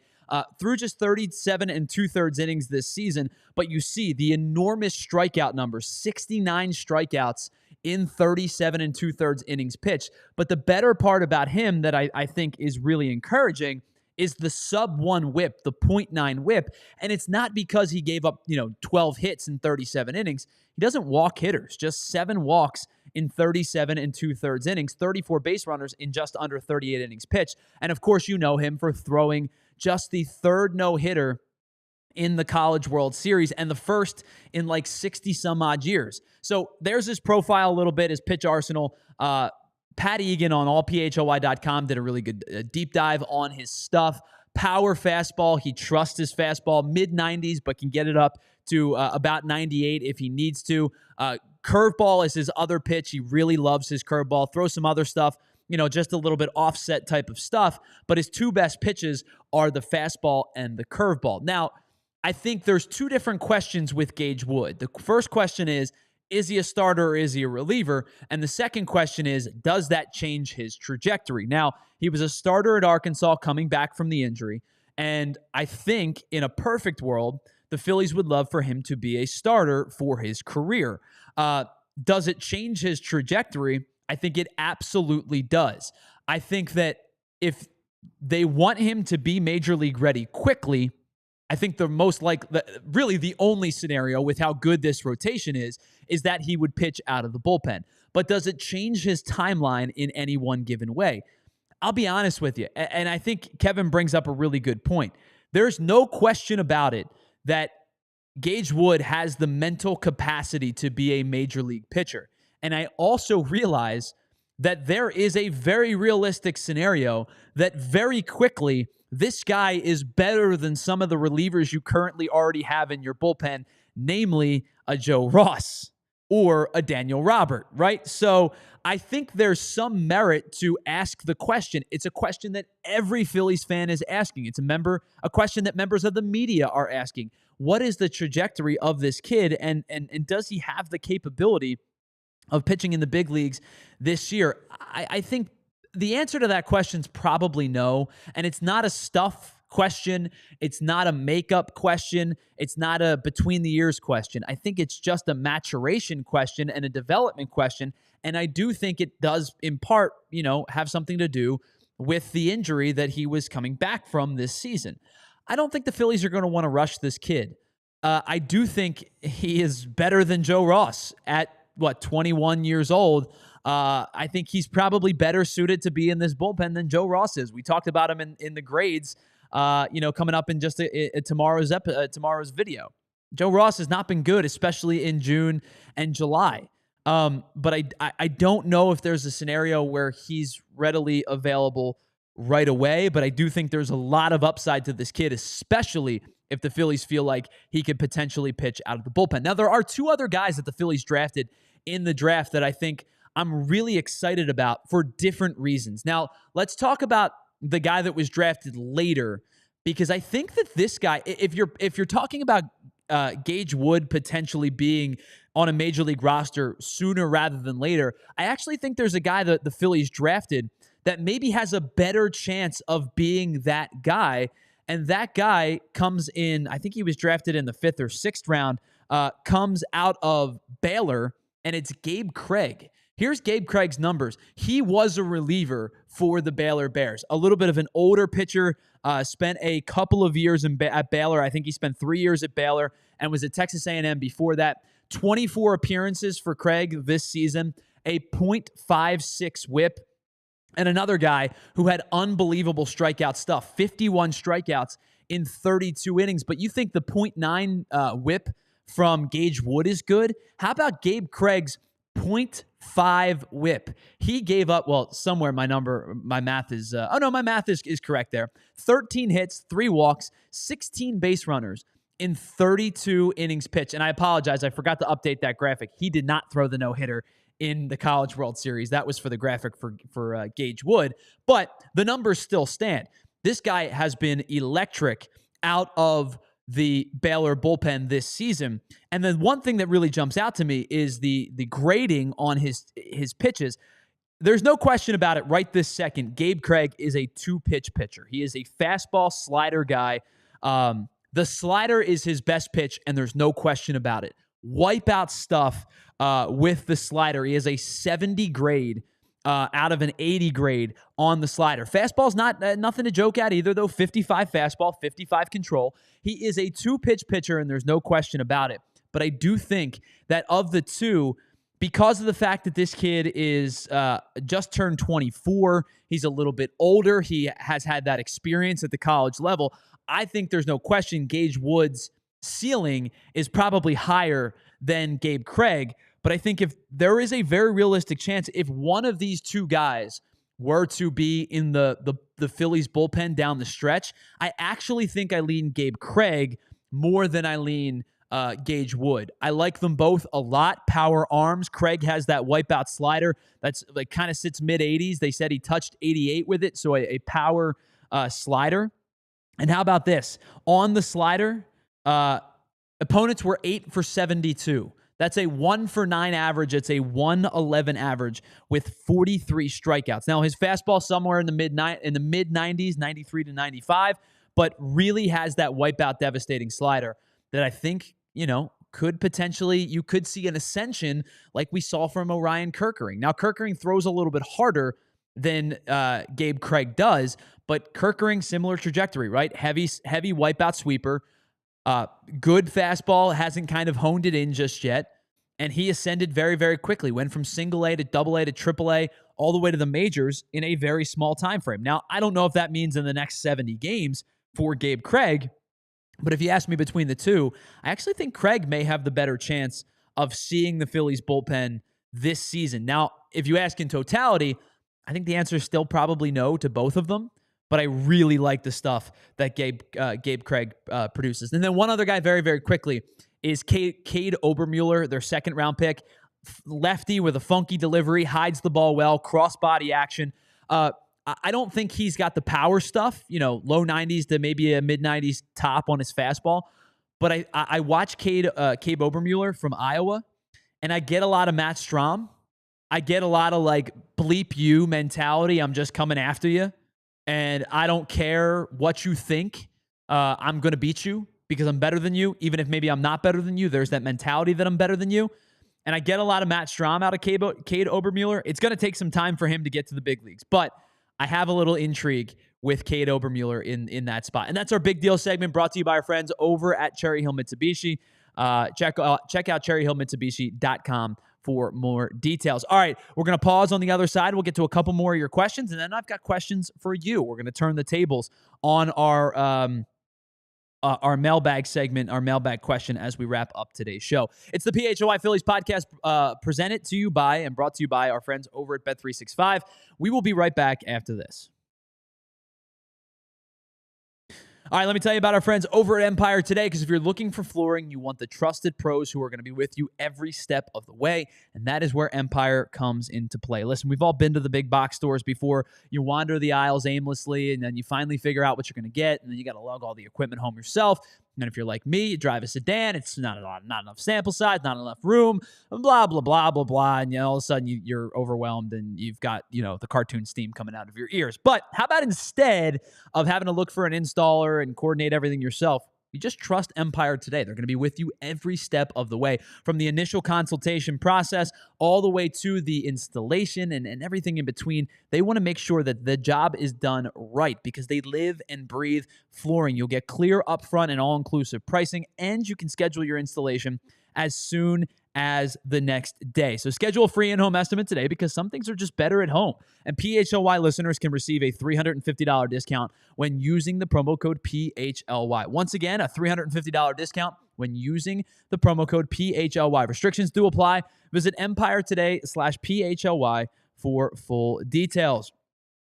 through just 37 2/3 innings this season. But you see the enormous strikeout numbers, 69 strikeouts in 37 2/3 innings pitched. But the better part about him that I think is really encouraging is the sub-1 whip, the .9 whip. And it's not because he gave up, 12 hits in 37 innings. He doesn't walk hitters, just 7 walks in 37 2/3 innings, 34 base runners in just under 38 innings pitched. And of course, you know him for throwing just the third no-hitter in the College World Series and the first in like 60 some odd years. So there's his profile a little bit, his pitch arsenal. Pat Egan on allphly.com did a really good deep dive on his stuff. Power fastball. He trusts his fastball, mid-90s, but can get it up to about 98 if he needs to. Curveball is his other pitch. He really loves his curveball. Throw some other stuff, just a little bit offset type of stuff. But his two best pitches are the fastball and the curveball. Now, I think there's two different questions with Gage Wood. The first question is he a starter or is he a reliever? And the second question is, does that change his trajectory? Now, he was a starter at Arkansas coming back from the injury. And I think in a perfect world, the Phillies would love for him to be a starter for his career. Does it change his trajectory? I think it absolutely does. I think that if they want him to be major league ready quickly, I think really the only scenario with how good this rotation is that he would pitch out of the bullpen. But does it change his timeline in any one given way? I'll be honest with you, and I think Kevin brings up a really good point. There's no question about it that Gage Wood has the mental capacity to be a major league pitcher. And I also realize that there is a very realistic scenario that very quickly this guy is better than some of the relievers you currently already have in your bullpen, namely a Joe Ross or a Daniel Robert, right? So I think there's some merit to ask the question. It's a question that every Phillies fan is asking. It's a question that members of the media are asking. What is the trajectory of this kid, and does he have the capability of pitching in the big leagues this year? I think the answer to that question is probably no, and it's not a stuff question. It's not a makeup question. It's not a between the ears question. I think it's just a maturation question and a development question, and I do think it does, in part, have something to do with the injury that he was coming back from this season. I don't think the Phillies are going to want to rush this kid. I do think he is better than Joe Ross at, 21 years old. I think he's probably better suited to be in this bullpen than Joe Ross is. We talked about him in the grades, coming up in just tomorrow's video. Joe Ross has not been good, especially in June and July. But I don't know if there's a scenario where he's readily available right away, but I do think there's a lot of upside to this kid, especially if the Phillies feel like he could potentially pitch out of the bullpen. Now, there are two other guys that the Phillies drafted in the draft that I think I'm really excited about for different reasons. Now, let's talk about the guy that was drafted later, because I think that this guy, if you're talking about Gage Wood potentially being on a major league roster sooner rather than later, I actually think there's a guy that the Phillies drafted that maybe has a better chance of being that guy. And that guy comes in, I think he was drafted in the 5th or 6th round, comes out of Baylor, and it's Gabe Craig. Here's Gabe Craig's numbers. He was a reliever for the Baylor Bears, a little bit of an older pitcher, spent a couple of years at Baylor. I think he spent 3 years at Baylor and was at Texas A&M before that. 24 appearances for Craig this season, a .56 whip, and another guy who had unbelievable strikeout stuff, 51 strikeouts in 32 innings. But you think the .9 whip from Gage Wood is good? How about Gabe Craig's .5 whip? He gave up, somewhere my math is correct there. 13 hits, 3 walks, 16 base runners in 32 innings pitched. And I apologize, I forgot to update that graphic. He did not throw the no-hitter in the College World Series. That was for the graphic for Gage Wood, but the numbers still stand. This guy has been electric out of the Baylor bullpen this season. And then one thing that really jumps out to me is the grading on his pitches. There's no question about it right this second. Gabe Craig is a 2-pitch pitcher. He is a fastball slider guy. The slider is his best pitch, and there's no question about it. Wipeout stuff with the slider. He has a 70 grade out of an 80 grade on the slider. Fastball's not nothing to joke at either, though. 55 fastball, 55 control. He is a 2-pitch pitcher, and there's no question about it. But I do think that of the two, because of the fact that this kid is just turned 24, he's a little bit older, he has had that experience at the college level, I think there's no question Gage Wood's ceiling is probably higher than Gabe Craig. But I think if there is a very realistic chance, if one of these two guys were to be in the Phillies bullpen down the stretch, I actually think I lean Gabe Craig more than I lean Gage Wood. I like them both a lot. Power arms. Craig has that wipeout slider that's like kind of sits mid-80s. They said he touched 88 with it, so a power slider. And how about this? On the slider, opponents were 8 for 72. That's a 1 for 9 average. It's a 111 average with 43 strikeouts. Now, his fastball somewhere in the mid-90s, 93 to 95, but really has that wipeout devastating slider that I think, could potentially, you could see an ascension like we saw from Orion Kerkering. Now, Kerkering throws a little bit harder than Gabe Craig does, but Kerkering, similar trajectory, right? Heavy wipeout sweeper. Good fastball, hasn't kind of honed it in just yet. And he ascended very, very quickly. Went from single A to double A to triple A, all the way to the majors in a very small time frame. Now, I don't know if that means in the next 70 games for Gabe Craig, but if you ask me between the two, I actually think Craig may have the better chance of seeing the Phillies bullpen this season. Now, if you ask in totality, I think the answer is still probably no to both of them. But I really like the stuff that Gabe Craig produces. And then one other guy very, very quickly is Cade Obermuller, their 2nd-round pick. Lefty with a funky delivery, hides the ball well, cross-body action. I don't think he's got the power stuff, low 90s to maybe a mid-90s top on his fastball. But I watch Cade Obermuller from Iowa, and I get a lot of Matt Strahm. I get a lot of, bleep you mentality. I'm just coming after you. And I don't care what you think. I'm going to beat you because I'm better than you. Even if maybe I'm not better than you, there's that mentality that I'm better than you. And I get a lot of Matt Strahm out of Cade Obermuller. It's going to take some time for him to get to the big leagues. But I have a little intrigue with Cade Obermueller in that spot. And that's our big deal segment brought to you by our friends over at Cherry Hill Mitsubishi. Check out cherryhillmitsubishi.com for more details. All right, we're going to pause on the other side. We'll get to a couple more of your questions, and then I've got questions for you. We're going to turn the tables on our mailbag segment, our mailbag question as we wrap up today's show. It's the PHLY Phillies podcast presented to you by and brought to you by our friends over at Bet365. We will be right back after this. All right, let me tell you about our friends over at Umpire today, because if you're looking for flooring, you want the trusted pros who are going to be with you every step of the way, and that is where Umpire comes into play. Listen, we've all been to the big box stores before. You wander the aisles aimlessly, and then you finally figure out what you're going to get, and then you got to lug all the equipment home yourself. And if you're like me, you drive a sedan, it's not enough sample size, not enough room, blah, blah, blah, blah, blah. And all of a sudden you're overwhelmed and you've got, the cartoon steam coming out of your ears. But how about instead of having to look for an installer and coordinate everything yourself, you just trust Umpire today. They're going to be with you every step of the way, from the initial consultation process all the way to the installation and everything in between. They want to make sure that the job is done right, because they live and breathe flooring. You'll get clear upfront and all-inclusive pricing, and you can schedule your installation as soon as the next day. So schedule a free in-home estimate today, because some things are just better at home. And PHLY listeners can receive a $350 discount when using the promo code PHLY. Once again, a $350 discount when using the promo code PHLY. Restrictions do apply. Visit Empire today/PHLY for full details.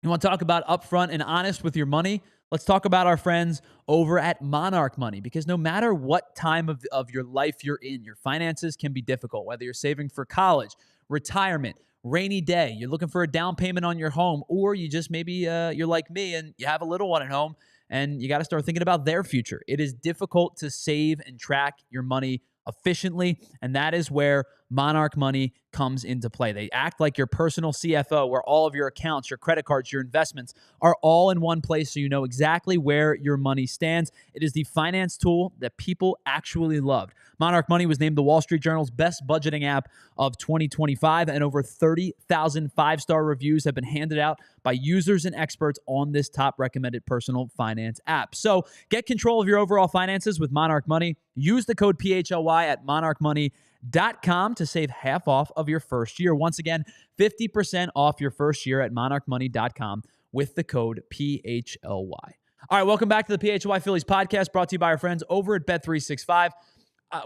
You want to talk about upfront and honest with your money? Let's talk about our friends over at Monarch Money, because no matter what time of your life you're in, your finances can be difficult, whether you're saving for college, retirement, rainy day, you're looking for a down payment on your home, or you just maybe you're like me and you have a little one at home and you got to start thinking about their future. It is difficult to save and track your money efficiently, and that is where Monarch Money comes into play. They act like your personal CFO, where all of your accounts, your credit cards, your investments are all in one place, so you know exactly where your money stands. It is the finance tool that people actually loved. Monarch Money was named the Wall Street Journal's best budgeting app of 2025, and over 30,000 five-star reviews have been handed out by users and experts on this top recommended personal finance app. So get control of your overall finances with Monarch Money. Use the code PHLY at monarchmoney.com to save half off of your first year. Once again, 50% off your first year at monarchmoney.com with the code PHLY. All right, welcome back to the PHLY Phillies podcast, brought to you by our friends over at Bet365.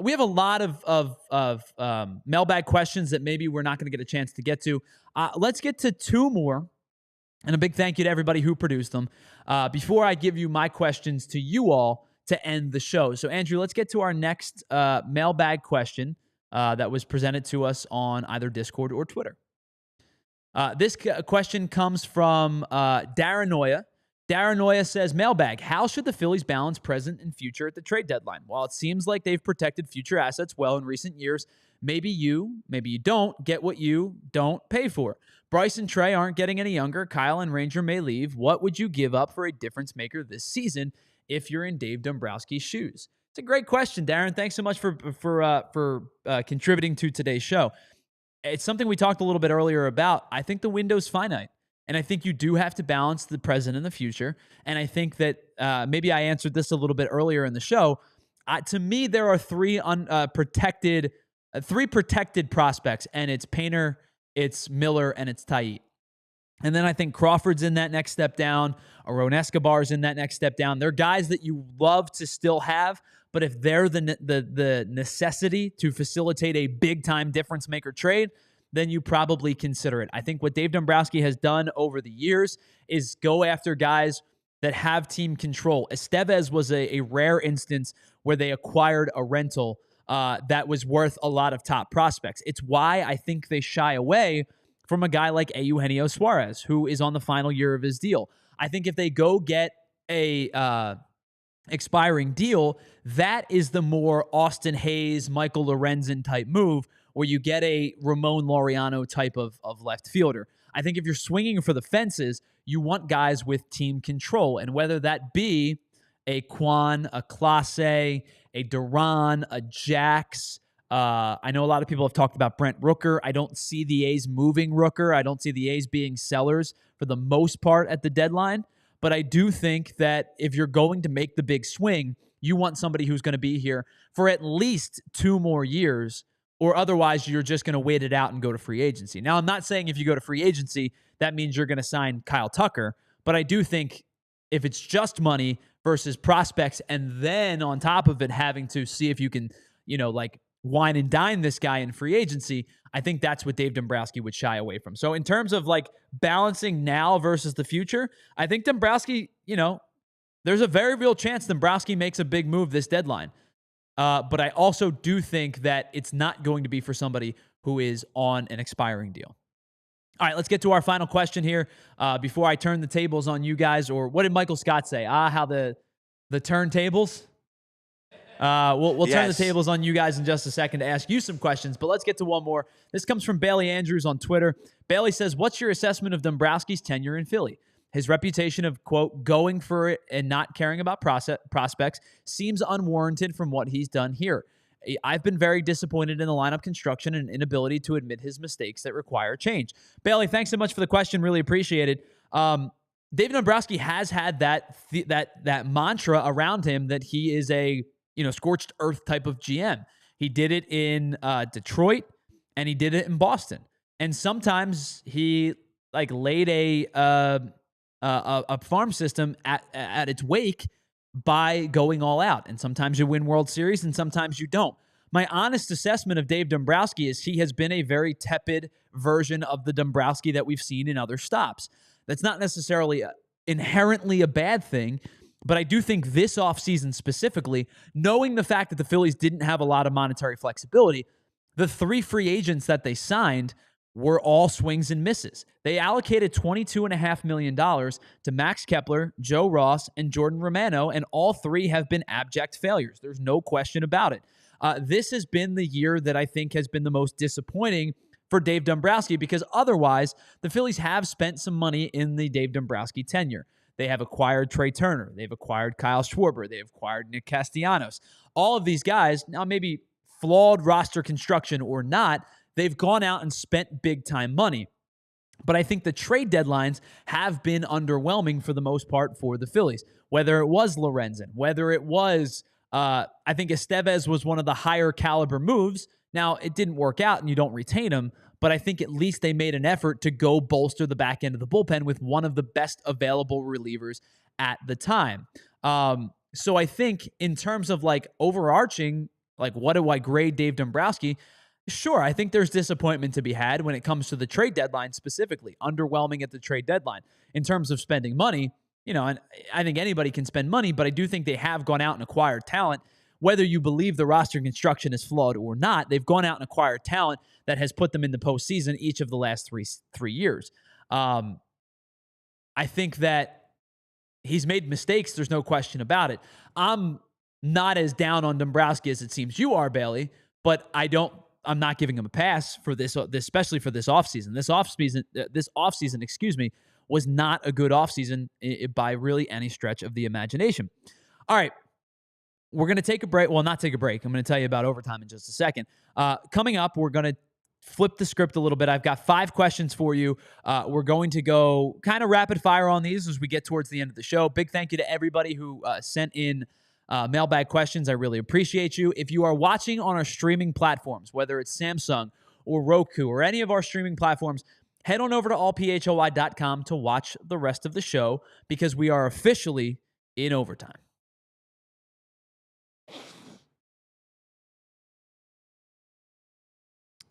We have a lot of mailbag questions that maybe we're not going to get a chance to get to. Let's get to two more, and a big thank you to everybody who produced them, before I give you my questions to you all to end the show. So, Andrew, let's get to our next mailbag question that was presented to us on either Discord or Twitter. This question comes from Darren Noya. Darren Noya says, mailbag, how should the Phillies balance present and future at the trade deadline? While it seems like they've protected future assets well in recent years, maybe you don't get what you don't pay for. Bryce and Trey aren't getting any younger. Kyle and Ranger may leave. What would you give up for a difference maker this season if you're in Dave Dombrowski's shoes? It's a great question, Darren. Thanks so much for contributing to today's show. It's something we talked a little bit earlier about. I think the window's finite, and I think you do have to balance the present and the future. And I think that maybe I answered this a little bit earlier in the show. To me, there are three protected prospects, and it's Painter, it's Miller, and it's Taillon. And then I think Crawford's in that next step down. Aron Escobar's in that next step down. They're guys that you love to still have, but if they're the necessity to facilitate a big-time difference-maker trade, then you probably consider it. I think what Dave Dombrowski has done over the years is go after guys that have team control. Estevez was a rare instance where they acquired a rental that was worth a lot of top prospects. It's why I think they shy away from a guy like Eugenio Suarez, who is on the final year of his deal. I think if they go get a expiring deal, that is the more Austin Hayes, Michael Lorenzen type move, where you get a Ramon Laureano type of left fielder. I think if you're swinging for the fences, you want guys with team control, and whether that be a Quan, a Clase, a Duran, a Jax. I know a lot of people have talked about Brent Rooker. I don't see the A's moving Rooker. I don't see the A's being sellers for the most part at the deadline. But I do think that if you're going to make the big swing, you want somebody who's going to be here for at least 2 more years, or otherwise you're just going to wait it out and go to free agency. Now, I'm not saying if you go to free agency, that means you're going to sign Kyle Tucker, but I do think if it's just money versus prospects, and then on top of it having to see if you can, like wine and dine this guy in free agency, I think that's what Dave Dombrowski would shy away from. So in terms of like balancing now versus the future, I think Dombrowski, there's a very real chance Dombrowski makes a big move this deadline. But I also do think that it's not going to be for somebody who is on an expiring deal. All right, let's get to our final question here before I turn the tables on you guys. Or what did Michael Scott say? How the turntables? We'll turn the tables on you guys in just a second to ask you some questions, but let's get to one more. This comes from Bailey Andrews on Twitter. Bailey says, what's your assessment of Dombrowski's tenure in Philly? His reputation of, quote, going for it and not caring about prospects seems unwarranted from what he's done here. I've been very disappointed in the lineup construction and inability to admit his mistakes that require change. Bailey, thanks so much for the question. Really appreciate it. David Dombrowski has had that mantra around him that he is a scorched earth type of GM. He did it in Detroit and he did it in Boston. And sometimes he laid a farm system at its wake by going all out. And sometimes you win World Series and sometimes you don't. My honest assessment of Dave Dombrowski is he has been a very tepid version of the Dombrowski that we've seen in other stops. That's not necessarily inherently a bad thing, but I do think this offseason specifically, knowing the fact that the Phillies didn't have a lot of monetary flexibility, the 3 free agents that they signed were all swings and misses. They allocated $22.5 million to Max Kepler, Joe Ross, and Jordan Romano, and all 3 have been abject failures. There's no question about it. This has been the year that I think has been the most disappointing for Dave Dombrowski, because otherwise the Phillies have spent some money in the Dave Dombrowski tenure. They have acquired Trey Turner. They've acquired Kyle Schwarber. They've acquired Nick Castellanos. All of these guys, now maybe flawed roster construction or not, they've gone out and spent big-time money. But I think the trade deadlines have been underwhelming for the most part for the Phillies. Whether it was Lorenzen, whether it was, I think Estevez was one of the higher caliber moves. Now, it didn't work out and you don't retain him, but I think at least they made an effort to go bolster the back end of the bullpen with one of the best available relievers at the time. So I think in terms of overarching, what do I grade Dave Dombrowski? Sure, I think there's disappointment to be had when it comes to the trade deadline specifically. Underwhelming at the trade deadline. In terms of spending money, and I think anybody can spend money, but I do think they have gone out and acquired talent. Whether you believe the roster construction is flawed or not, they've gone out and acquired talent that has put them in the postseason each of the last three years. I think that he's made mistakes. There's no question about it. I'm not as down on Dombrowski as it seems you are, Bailey, but I'm not giving him a pass for this, especially for this offseason. This offseason, was not a good offseason by really any stretch of the imagination. All right, we're going to take a break. Well, not take a break. I'm going to tell you about overtime in just a second. Coming up, we're going to flip the script a little bit. I've got 5 questions for you. We're going to go kind of rapid fire on these as we get towards the end of the show. Big thank you to everybody who sent in mailbag questions. I really appreciate you. If you are watching on our streaming platforms, whether it's Samsung or Roku or any of our streaming platforms, head on over to allphly.com to watch the rest of the show because we are officially in overtime.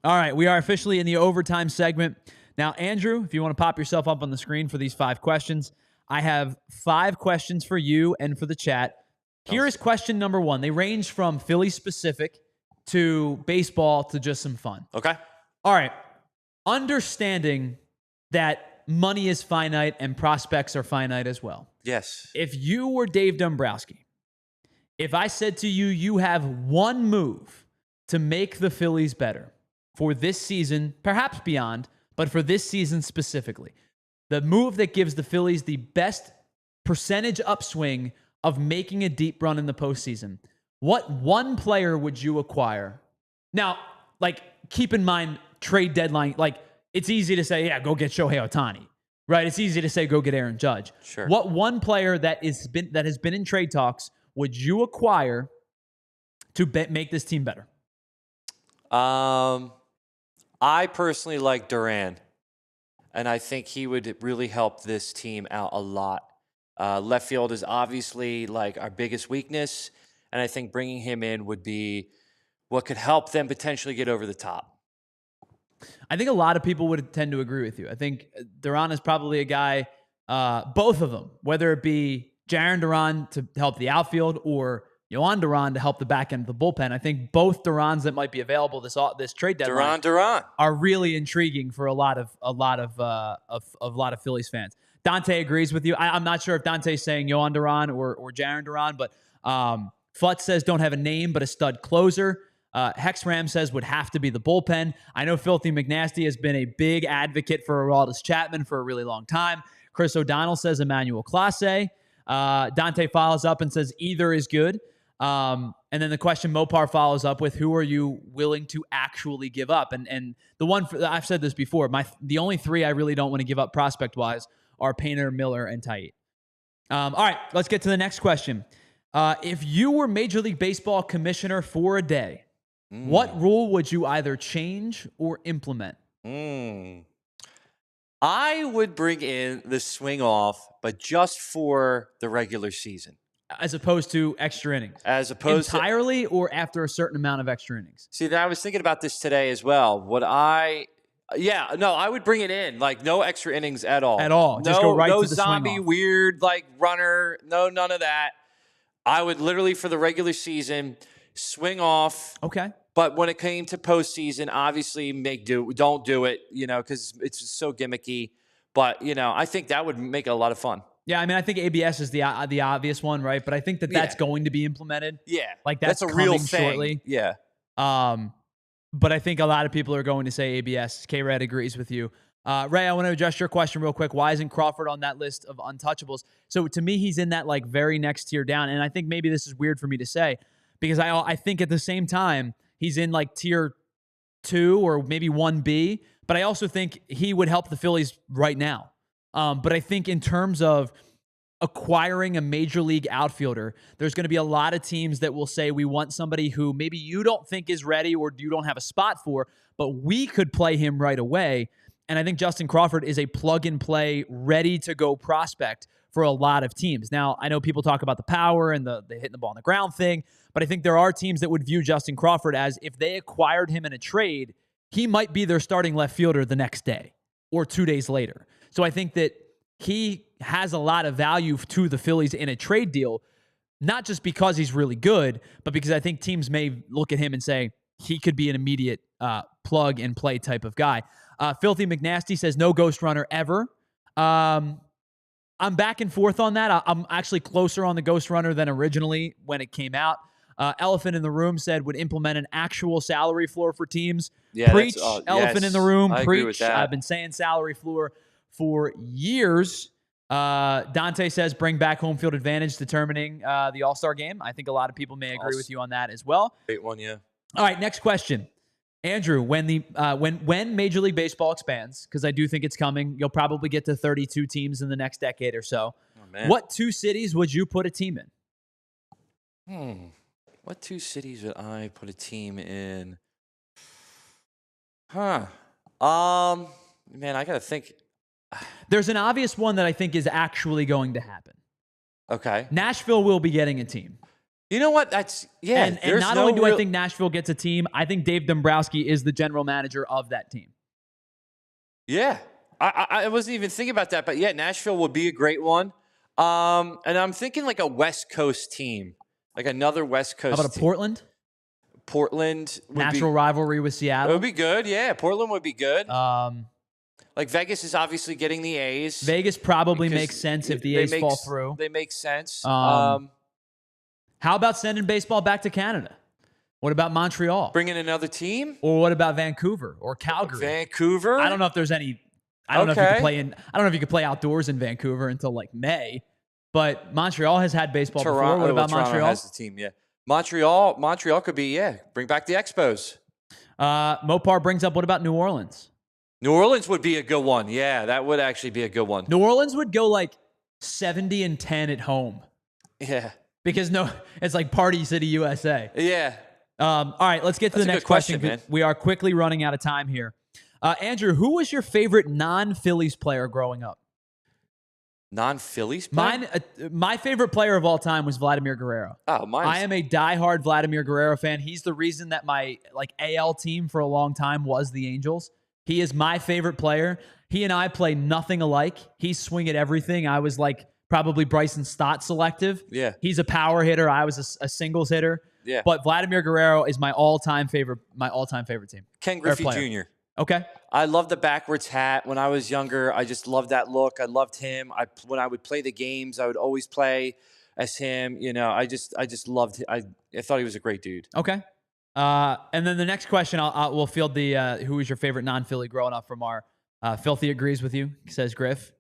All right, we are officially in the overtime segment. Now, Andrew, if you want to pop yourself up on the screen for these 5 questions, I have 5 questions for you and for the chat. Here is question number 1. They range from Philly specific to baseball to just some fun. Okay. All right. Understanding that money is finite and prospects are finite as well. Yes. If you were Dave Dombrowski, if I said to you, you have one move to make the Phillies better for this season, perhaps beyond, but for this season specifically, the move that gives the Phillies the best percentage upswing of making a deep run in the postseason, what one player would you acquire? Now, keep in mind, trade deadline, it's easy to say, yeah, go get Shohei Ohtani. Right. It's easy to say go get Aaron Judge. Sure. What one player that has been in trade talks would you acquire to make this team better? I personally like Duran, and I think he would really help this team out a lot. Left field is obviously like our biggest weakness, and I think bringing him in would be what could help them potentially get over the top. I think a lot of people would tend to agree with you. I think Duran is probably a guy, both of them, whether it be Jarren Duran to help the outfield or Yohan Duran to help the back end of the bullpen. I think both Durans that might be available this trade deadline are really intriguing for a lot of Phillies fans. Dante agrees with you. I'm not sure if Dante's saying Yohan Duran or Jarren Duran, but Futz says don't have a name, but a stud closer. Hex Ram says would have to be the bullpen. I know Filthy McNasty has been a big advocate for Aroldis Chapman for a really long time. Chris O'Donnell says Emmanuel Clase. Dante follows up and says either is good. And then the question Mopar follows up with, who are you willing to actually give up? And the one I've said this before, the only three I really don't want to give up prospect-wise are Painter, Miller, and Tait. All right, let's get to the next question. If you were Major League Baseball commissioner for a day, what rule would you either change or implement? I would bring in the swing off, but just for the regular season. As opposed to extra innings? Entirely or after a certain amount of extra innings? See, I was thinking about this today as well. I would bring it in. Like, no extra innings at all. Just go right to the zombie, swing off. weird, like, runner. No, none of that. I would literally, for the regular season, swing off. Okay. But when it came to postseason, obviously don't do it, because it's so gimmicky. But, I think that would make it a lot of fun. Yeah, I mean, I think ABS is the obvious one, right? But I think that's going to be implemented. Yeah. Like that's a coming real thing. Shortly. Yeah. But I think a lot of people are going to say ABS. K-Red agrees with you. Ray, I want to address your question real quick. Why isn't Crawford on that list of untouchables? So to me, he's in that like very next tier down. And I think maybe this is weird for me to say because I think at the same time, he's in like tier 2 or maybe 1B. But I also think he would help the Phillies right now. But I think in terms of acquiring a major league outfielder, there's going to be a lot of teams that will say we want somebody who maybe you don't think is ready or you don't have a spot for, but we could play him right away. And I think Justin Crawford is a plug-and-play, ready-to-go prospect for a lot of teams. Now, I know people talk about the power and the hitting the ball on the ground thing, but I think there are teams that would view Justin Crawford as if they acquired him in a trade, he might be their starting left fielder the next day or 2 days later. So I think that he has a lot of value to the Phillies in a trade deal, not just because he's really good, but because I think teams may look at him and say he could be an immediate plug-and-play type of guy. Filthy McNasty says no ghost runner ever. I'm back and forth on that. I'm actually closer on the ghost runner than originally when it came out. Elephant in the Room said would implement an actual salary floor for teams. Yeah, preach, Elephant in the Room. I preach. agree with that. I've been saying salary floor for years. Dante says bring back home field advantage determining the All-Star game. I think a lot of people may agree with you on that as well. Great one, yeah. All right, next question. Andrew, when Major League Baseball expands, because I do think it's coming, you'll probably get to 32 teams in the next decade or so. Oh, man. What 2 cities would you put a team in? What 2 cities would I put a team in? Man, I got to think. There's an obvious one that I think is actually going to happen. Okay. Nashville will be getting a team. You know what? That's And not only do I think Nashville gets a team, I think Dave Dombrowski is the general manager of that team. Yeah. I wasn't even thinking about that, but yeah, Nashville would be a great one. And I'm thinking like a West Coast team, like another West Coast. How about a Portland? Portland would natural rivalry with Seattle. It would be good. Yeah, Portland would be good. Like Vegas is obviously getting the A's. Vegas probably makes sense if the A's fall through. They make sense. How about sending baseball back to Canada? What about Montreal? Bringing another team? Or what about Vancouver or Calgary? Vancouver? I don't know if there's any. I don't know if you can play in. I don't know if you could play outdoors in Vancouver until like May. But Montreal has had baseball before. What about Montreal? Toronto has the team, yeah. Montreal could be, bring back the Expos. Mopar brings up, what about New Orleans? New Orleans would be a good one. Yeah, that would actually be a good one. New Orleans would go like 70-10 at home. Yeah. Because it's like Party City, USA. Yeah. All right, let's get to the next question. Man. We are quickly running out of time here. Andrew, who was your favorite non-Phillies player growing up? Non-Phillies player? My favorite player of all time was Vladimir Guerrero. Oh, mine. I am a diehard Vladimir Guerrero fan. He's the reason that my AL team for a long time was the Angels. He is my favorite player. He and I play nothing alike. He's swing at everything. I was like probably Bryson Stott selective. Yeah. He's a power hitter. I was a singles hitter. Yeah. But Vladimir Guerrero is my all-time favorite team. Ken Griffey Jr. Okay. I love the backwards hat. When I was younger, I just loved that look. I loved him. When I would play the games, I would always play as him. You know, I just loved him. I thought he was a great dude. Okay. And then the next question, we'll field the who was your favorite non-Philly growing up from our Filthy agrees with you, says Griff.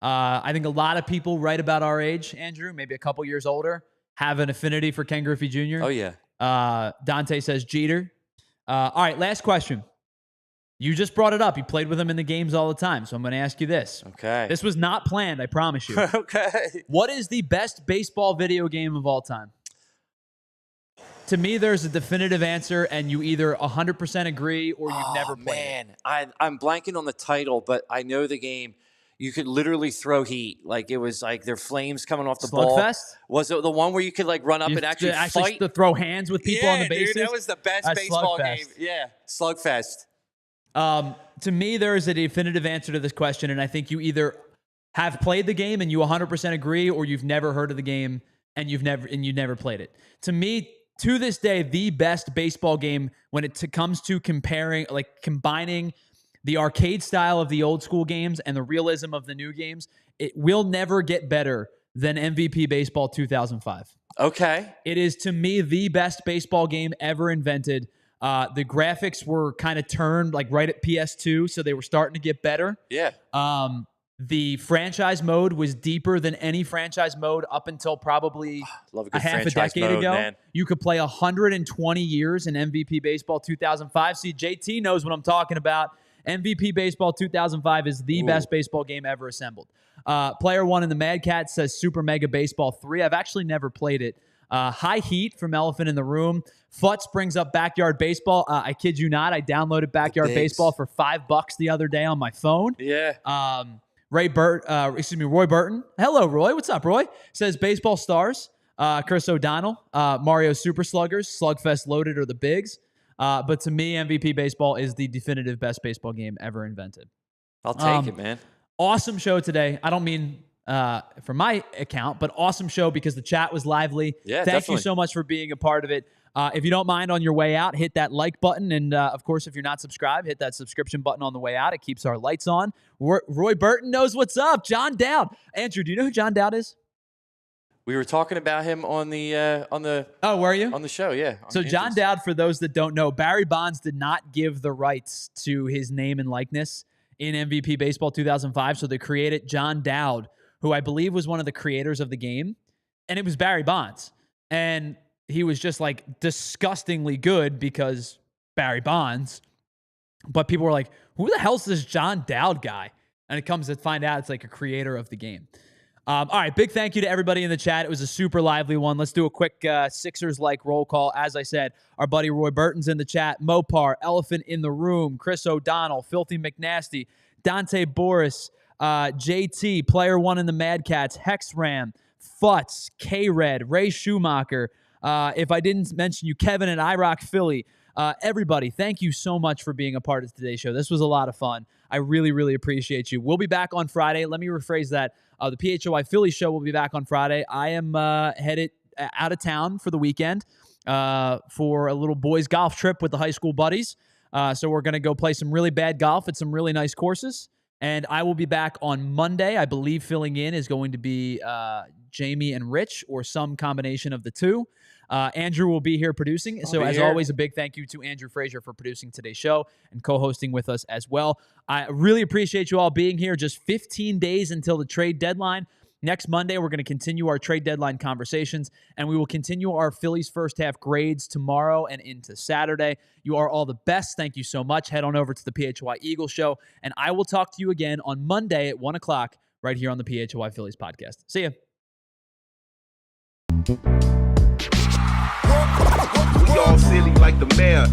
I think a lot of people right about our age, Andrew, maybe a couple years older, have an affinity for Ken Griffey Jr. Oh, yeah. Dante says Jeter. All right, last question. You just brought it up. You played with him in the games all the time, so I'm going to ask you this. Okay. This was not planned, I promise you. Okay. What is the best baseball video game of all time? To me, there's a definitive answer, and you either 100% agree or you've never played it. I'm blanking on the title, but I know the game. You could literally throw heat. Like, it was like there flames coming off the ball. Slugfest? Was it the one where you could, like, run up and actually fight? To throw hands with people on the bases? Dude, that was the best baseball game. Yeah, Slugfest. To me, there is a definitive answer to this question, and I think you either have played the game and you 100% agree, or you've never heard of the game and you never played it. To me, to this day, the best baseball game when it comes to combining the arcade style of the old school games and the realism of the new games, it will never get better than MVP Baseball 2005. Okay. It is, to me, the best baseball game ever invented. The graphics were kind of turned like right at PS2, so they were starting to get better. Yeah. The franchise mode was deeper than any franchise mode up until probably a half a decade ago. Man. You could play 120 years in MVP Baseball 2005. See, JT knows what I'm talking about. MVP Baseball 2005 is the best baseball game ever assembled. Player one in the Mad Cat says Super Mega Baseball 3. I've actually never played it. High Heat from Elephant in the Room. Futz brings up Backyard Baseball. I kid you not. I downloaded Backyard Baseball for $5 the other day on my phone. Yeah. Roy Burton. Hello, Roy. What's up, Roy? Says Baseball Stars. Chris O'Donnell. Mario Super Sluggers. Slugfest Loaded or the Bigs. But to me, MVP Baseball is the definitive best baseball game ever invented. I'll take it, man. Awesome show today. I don't mean for my account, but awesome show because the chat was lively. Yeah, Thank you so much for being a part of it. If you don't mind, on your way out, hit that like button. And, of course, if you're not subscribed, hit that subscription button on the way out. It keeps our lights on. Roy Burton knows what's up. John Dowd. Andrew, do you know who John Dowd is? We were talking about him on the Oh, were you? On the show, yeah. So John Dowd, for those that don't know, Barry Bonds did not give the rights to his name and likeness in MVP Baseball 2005. So they created John Dowd, who I believe was one of the creators of the game. And it was Barry Bonds. And he was just like disgustingly good because Barry Bonds. But people were like, who the hell's this John Dowd guy? And it comes to find out it's like a creator of the game. All right, big thank you to everybody in the chat. It was a super lively one. Let's do a quick Sixers-like roll call. As I said, our buddy Roy Burton's in the chat. Mopar, Elephant in the Room, Chris O'Donnell, Filthy McNasty, Dante Boris, JT, Player One in the Mad Cats, Hexram, Futz, K-Red, Ray Schumacher. If I didn't mention you, Kevin at iRock Philly. Everybody, thank you so much for being a part of today's show. This was a lot of fun. I really, really appreciate you. We'll be back on Friday. Let me rephrase that. The PHLY Philly show will be back on Friday. I am headed out of town for the weekend for a little boys golf trip with the high school buddies. So we're going to go play some really bad golf at some really nice courses. And I will be back on Monday. I believe filling in is going to be Jamie and Rich or some combination of the two. Andrew will be here producing. So as always, a big thank you to Andrew Frazier for producing today's show and co-hosting with us as well. I really appreciate you all being here. Just 15 days until the trade deadline. Next Monday, we're going to continue our trade deadline conversations, and we will continue our Phillies first half grades tomorrow and into Saturday. You are all the best. Thank you so much. Head on over to the PHLY Eagle Show, and I will talk to you again on Monday at 1 o'clock right here on the PHLY Phillies podcast. See ya. We all silly like the mayor.